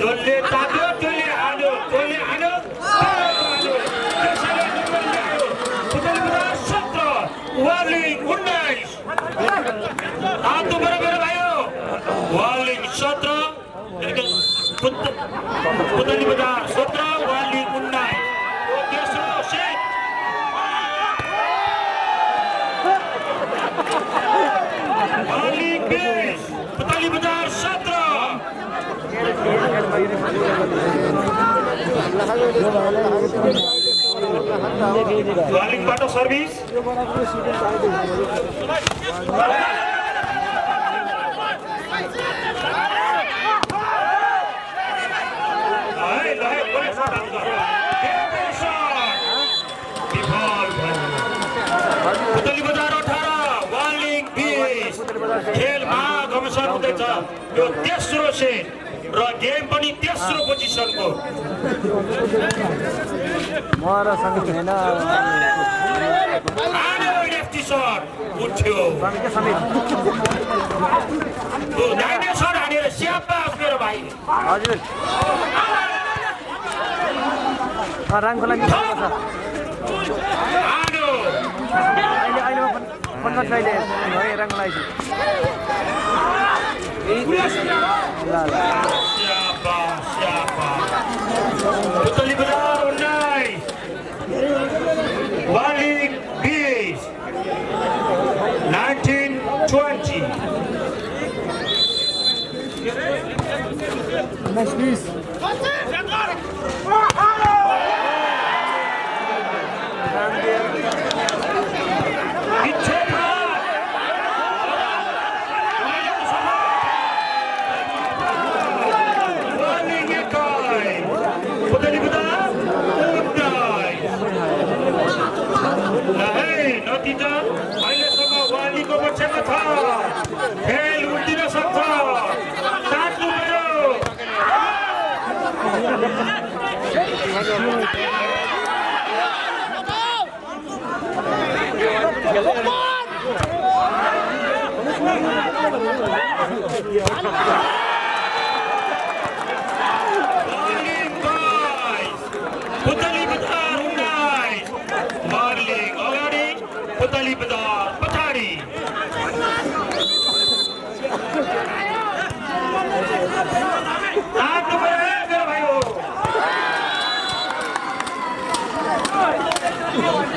जसले तात्यो त्यसले हान्यो त्यसले हान्यो त्यसैले नम्बर ल्यायो पुतली बजार 17 वार्लिङ 19 तातो भयो मेरो भाइ वार्लिङ 17 पुतली बजार 17 वार्लिङ 19 तेस्रो सेट वार्लिङ 20 पुतली बजार 17 वार्लिङबाट सर्भिस पुतली बजार 18 वार्लिङ 20 खेलमा घमसान हुँदैछ यो तेस्रो सेट र गेम पनि तेस्रो पोजिसनको लेफ्टी सर्ट उठ्यो दाहिने सर्ट हानेर स्याबास मेरो भाइ हजुर राङको लागि हान्यो अहिले पन्ध्र अहिले राङको लागि पुतली बजार 19 वार्लिङ 20 19-20 नतिजा अहिलेसम्म वार्लिङको पक्षमा छ खेल उल्टिन सक्छ तात्नु पुतली बजार 19 वार्लिङ अगाडि पुतली बजार पछाडि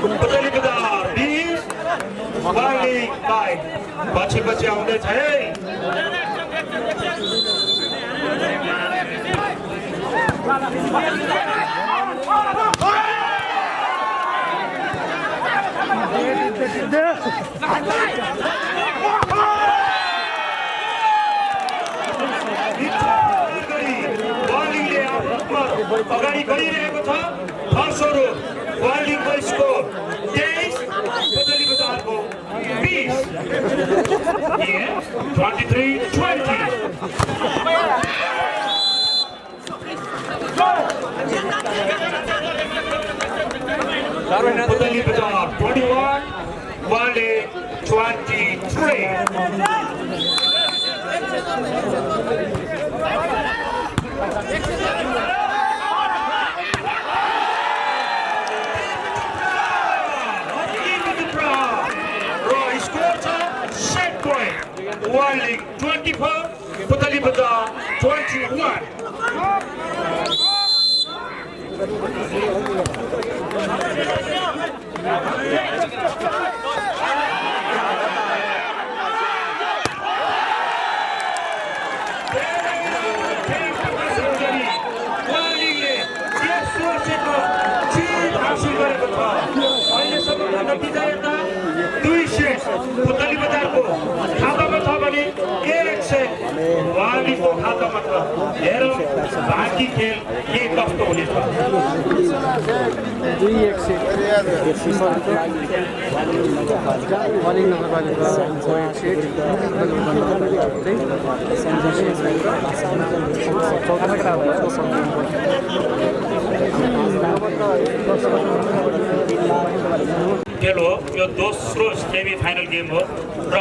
पुतली बजार 20 वार्लिङ 22 पछि आउँदैछ है अगाडि बढिरहेको छ फलस्वरूप वार्लिङको स्कोर 23 पुतली बजारको 20 23-20 पुतली बजार 21 वार्ले 23 Warling 24, Putali Bazaar 21. पुतली बजारको खातामा छ भने 1 सेट वार्लिङको खातामा छ। हेरौँ बाँकी खेल के कस्तो हुनेछ। खेल हो यो दोस्रो सेमी फाइनल गेम हो र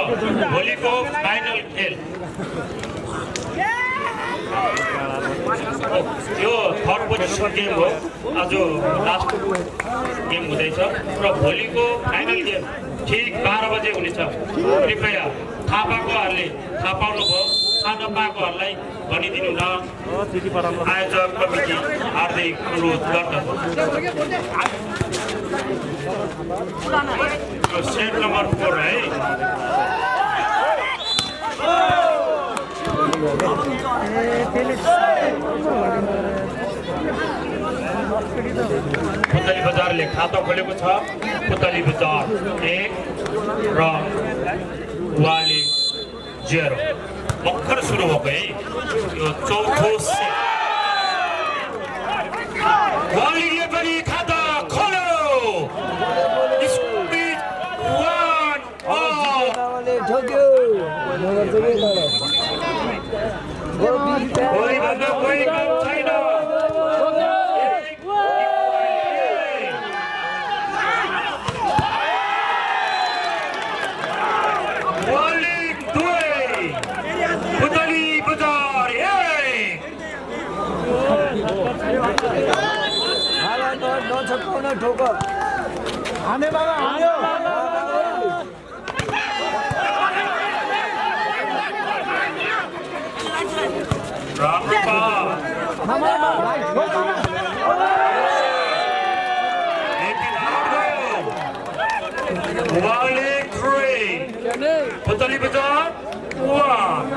भोलिको फाइनल खेल यो थर्ड पोजिसन गेम हो। आज लास्ट गेम हुँदैछ र भोलिको फाइनल गेम ठीक 12 बजे हुनेछ। कृपया थाहा पाएकोहरूले थाहा पाउनुभयो, थाहा नपाएकोहरूलाई भनिदिनु न। आयोजक कमिटी हार्दिक अनुरोध गर्दछ। सेट नंबर 4 है। पुतली बजारले खाता खोलेको छ। पुतली बजार 1 र वार्लिङ 0। भर्खर सुरु भएको है यो चौथो सेट। वार्लिङले पनि खाता खोल्यो। कोही काम छैन। वार्लिङ 2 पुतली बजार 1 ठोक हाने बाबा हान्यो। Warling 3, Putali Bazaar 1.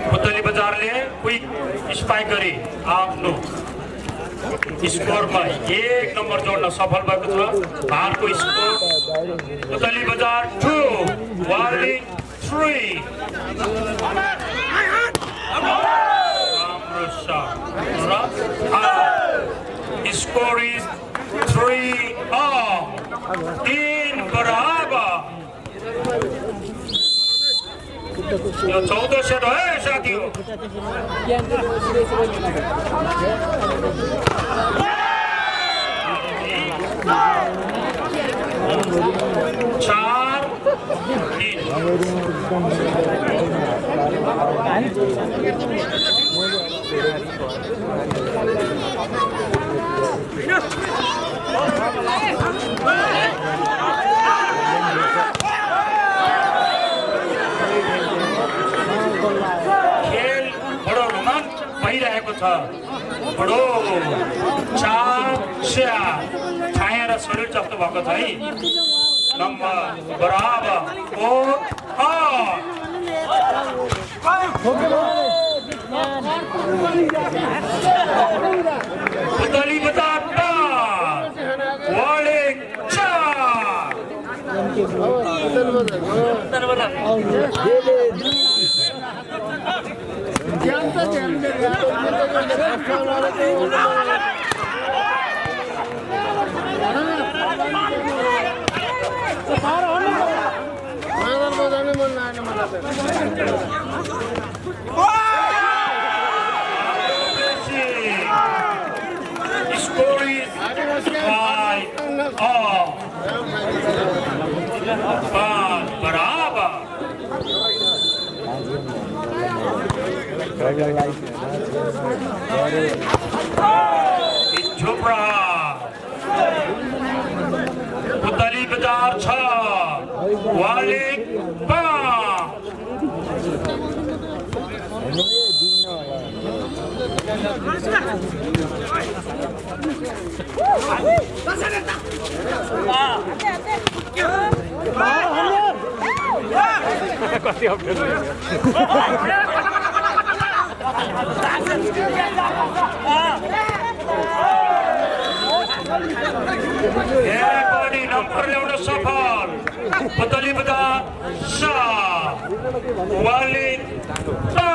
पुतली बजारले क्विक स्पाइक गरी आफ्नो स्कोरमा 1 नम्बर जोड्न सफल भएको छ। भारतको स्कोर पुतली बजार 2 वार्लिङ 3। राम्रो शट र स्कोर इज 3 बराबर। यो 14 सेट हो है साथीहरु। चार 3 खेल बडो रोमाञ्च भइरहेको रहेको छ बडो चास्या छाया र शरीर जस्तो भएको छ है नम्बर बराबर पुतली बजार वालिङ 5 बराबर झोपड़ा पुतली बजार 6 वालिङ 5 नम्बर ल्याउन सफल पुतली बजार 7 वालिङ 5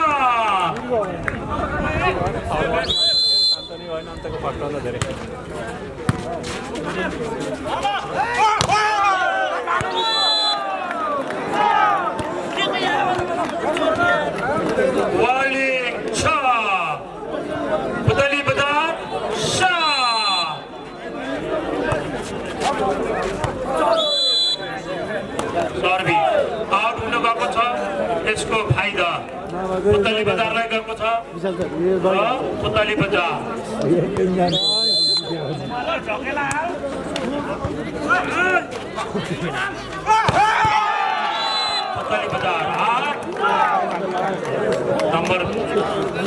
वालिङ 6 पुतली बजार 7 सर्भी आउट हुन गएको छ यसको फाइदा पुतली बजारलाई गएको छ पुतली बजार पुतली बजार 8 नम्बर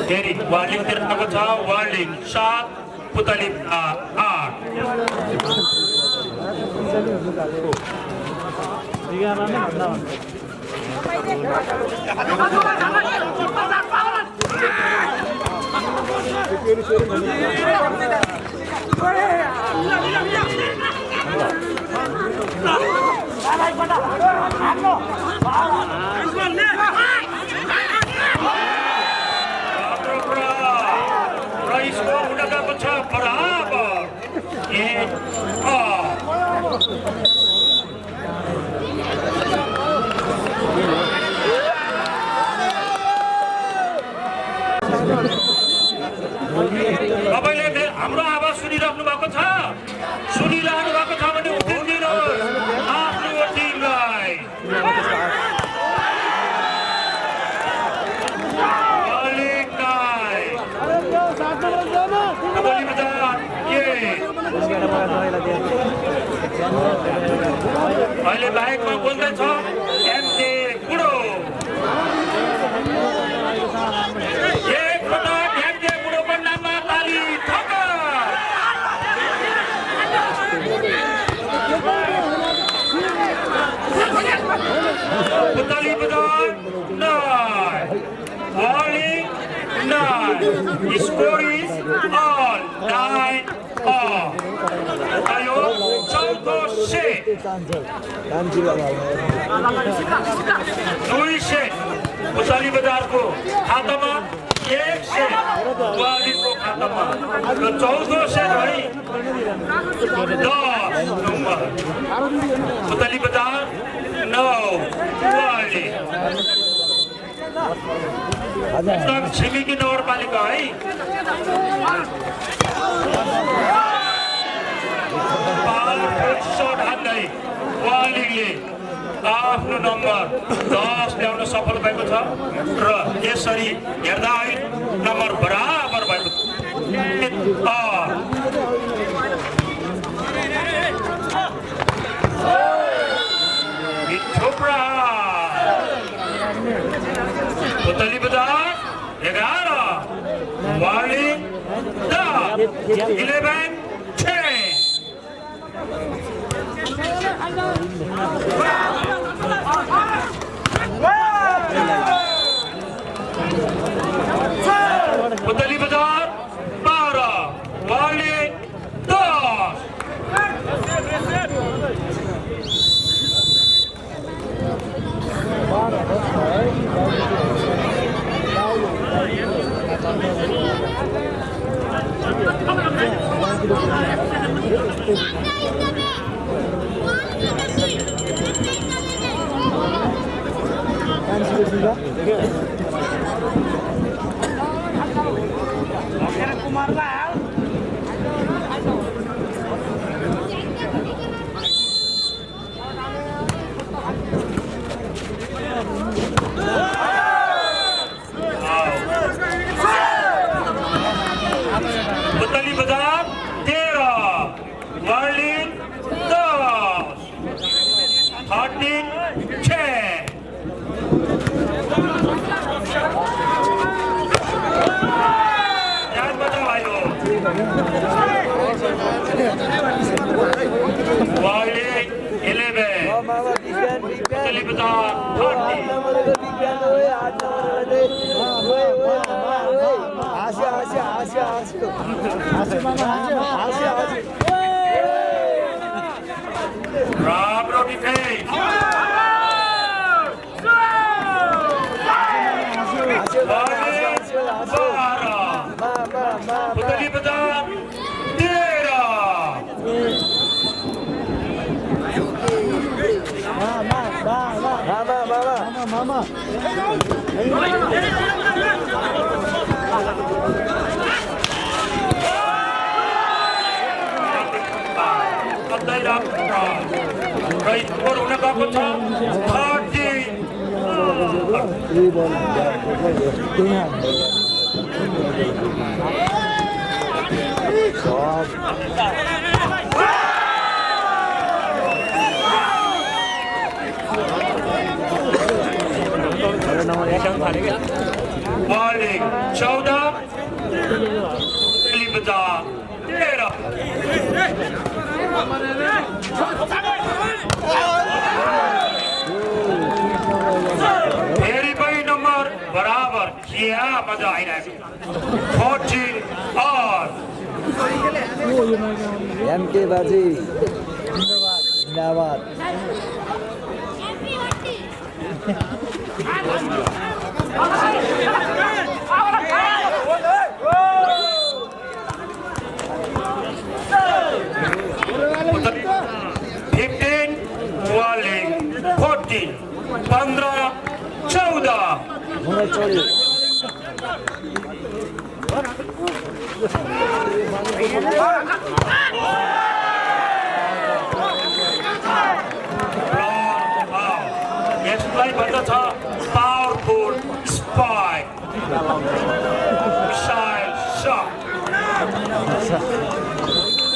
फेरि वालिङ तिर्नको छ वालिङ 7 पुतली 8 तपाईले हाम्रो आवाज सुनिराख्नु भएको छ सुनिरहनु भएको छ भने उठिदिनुहोस् आफ्नो टिमलाई अहिले बाइकमा बोल्दैछ एमके बुढो एकपटक एमके बुढोको नाममा ताली पुतली बजार 9 वालिङ 9 स्कोर इज all 9 आयो चौथो सेट 2 सेट पुतली बजारको खातामा 1 सेट वालिङको खातामा र चौथो सेट है 10 नम्बर पुतली बजार 9 वालिङ छिमेकी नगरपालिका है वालिङले आफ्नो नम्बर 10 ल्याउन सफल भएको छ र यसरी हेर्दा नम्बर बराबर भएको पुतली बजार 11 Warning, stop. 11, 10. Putali Bazaar, 12. Warning, 10. Putali Bazaar, 13. Warning, 10. 13, 10. ध्यान बचाओ भाइयों। Warning, 11. मामा विज्ञान Putali Bazaar, 13. नंबरको विज्ञान हो 8 नम्बरले ओए ओए हाँस्यो हाँस्यो हाँस्यो हाँस्यो हाँस्यो मामा हाँस्यो हाँस्यो राम्रो डिफेन्स। Warning, 12. Putali Bazaar, 13. मामा कतै राम्रो र स्कोर हुन गएको छ 30। Warning, 14. Putali Bazaar, 13. फेरि पनि नम्बर बराबर क्या मजा आइरहेको 14 all। एमके बाजी जिन्दाबाद Warning, 14, 15, 14. हुन चल्यो यसलाई भन्दछ powerful spike missile shut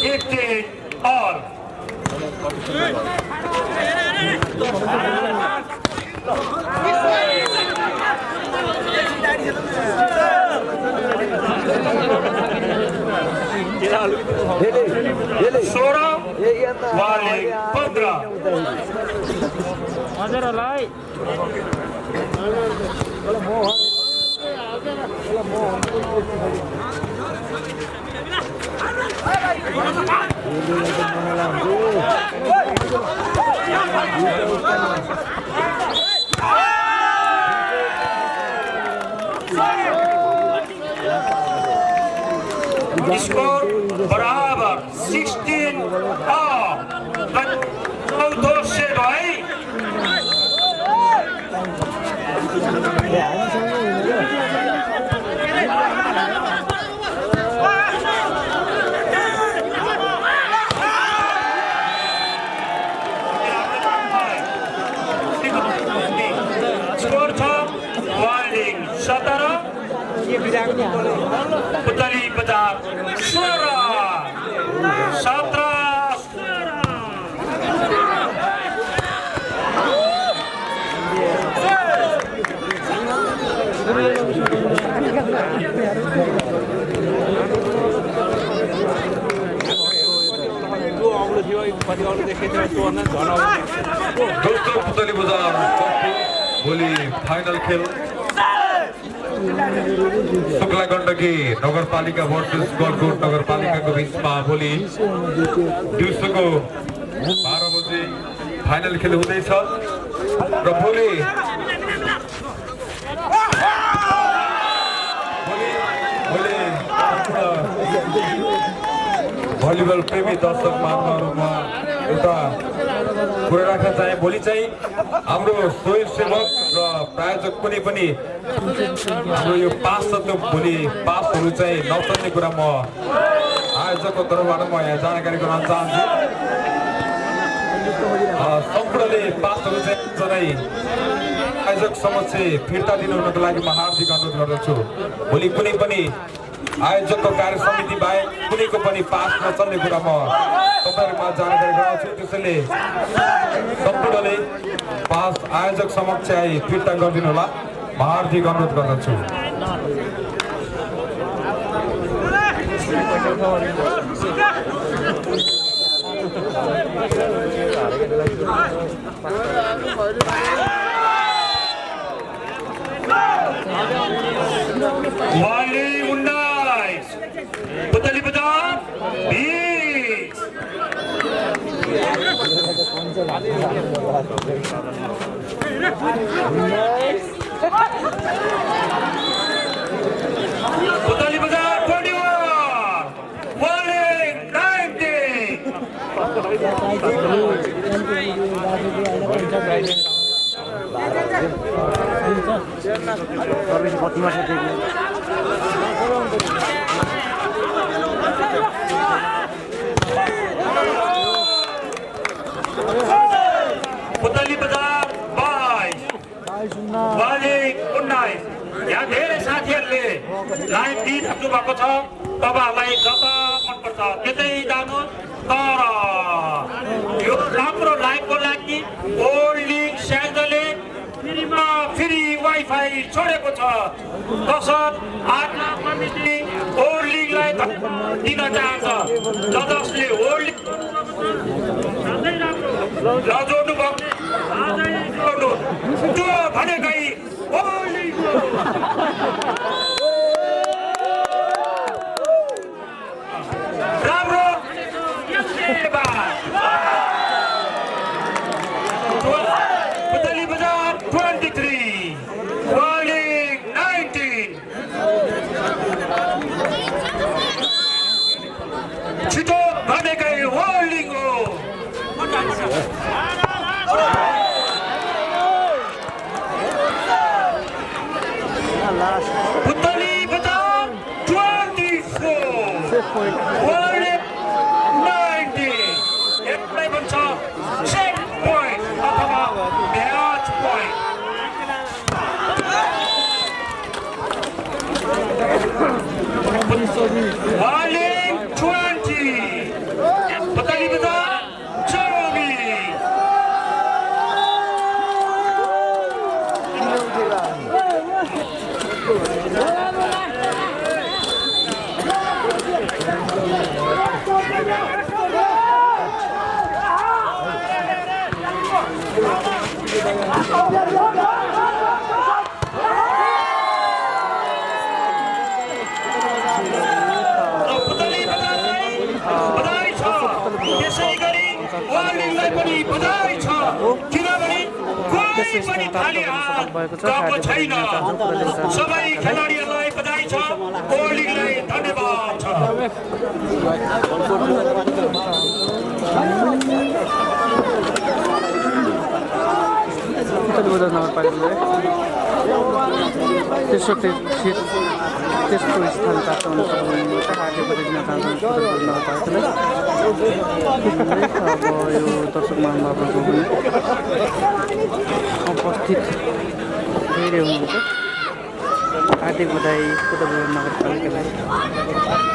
15 all। भेले 16, Warning, 15। हजुरहरूलाई स्कोर बराबर 16 all। चौथो सेट है। स्कोर छ Warning, 17। पुतली बाजार 16, 17। दोस्रो पुतली बजार भोलि फाइनल खेल शुक्ला गण्डकी नगरपालिका भर्सेस गलकोट नगरपालिकाको बिचमा भोलि दिउँसोको 12 बजे फाइनल खेल हुँदैछ र भोलि भलिबल प्रेमी दर्शक महानुभावहरूमा एउटा कुरा राख्न चाहे भोलि चाहिँ हाम्रो स्वयंसेवक र प्रायोजक कुनै पनि हाम्रो यो पास छ त्यो भोलि पासहरू चाहिँ नचल्ने कुरा म आयोजकको तर्फबाट म यहाँ जानकारी गराउन चाहन्छु सम्पूर्णले पासहरू चाहिँ जनै आयोजक समक्ष फिर्ता दिनुको लागि म हार्दिक अनुरोध गर्दछु भोलि कुनै पनि आयोजकको कार्य समिति बाहेक कुनैको पनि पास नचल्ने कुरा म तपाईँहरूमा जानकारी गराउँछु त्यसैले सम्पूर्णले पास आयोजक समक्ष फिर्ता गरिदिनु होला म हार्दिक अनुरोध गर्दछु पुतली बजार 20 पुतली बजार 21 Walling 19 पुतली बजार 22 Walling 19 यहाँ धेरै साथीहरूले लाइन दिइराख्नु भएको छ तपाईहरुलाई जता मन पर्छ त्यतै जानु तर यो राम्रो लाइभको लागि ओल्ड लिग स्याङ्जाले फ्री वाइफाई छोडेको छ तसर्थ आज कमिटी ओल्ड लिगलाई दिन चाहन्छ जसले ओल्ड जोड्नु भयो त्यो भनेकै ओल्ड लिग राम्रो पुतली बजार 23 Walling 19 छिटो भनेकै Walling हो पुतली बजार 24 Walling 19 यसलाई भन्छ चेक पोइन्ट अथवा म्याच पोइन्ट Walling 20 पुतली बजार 24 पुतली बजारलाई बधाई छ त्यसै गरी वालिङलाई पनि बधाई छ किनभने कोही पनि खाली हात गएको छैन सबै खेलाडीहरूलाई बधाई छ वालिङलाई धन्यवाद छ पुतली बजार नगरपालिकाले तेस्रो स्थान प्राप्त हुन कार्य गरिदिन चाहन्छौँ पुतली बजार नगरपालिकाले अब यो दर्शक महानुभावहरूको पनि उपस्थित धेरै हुनुहुन्छ हार्दिक बधाई पुतली बजार नगरपालिकालाई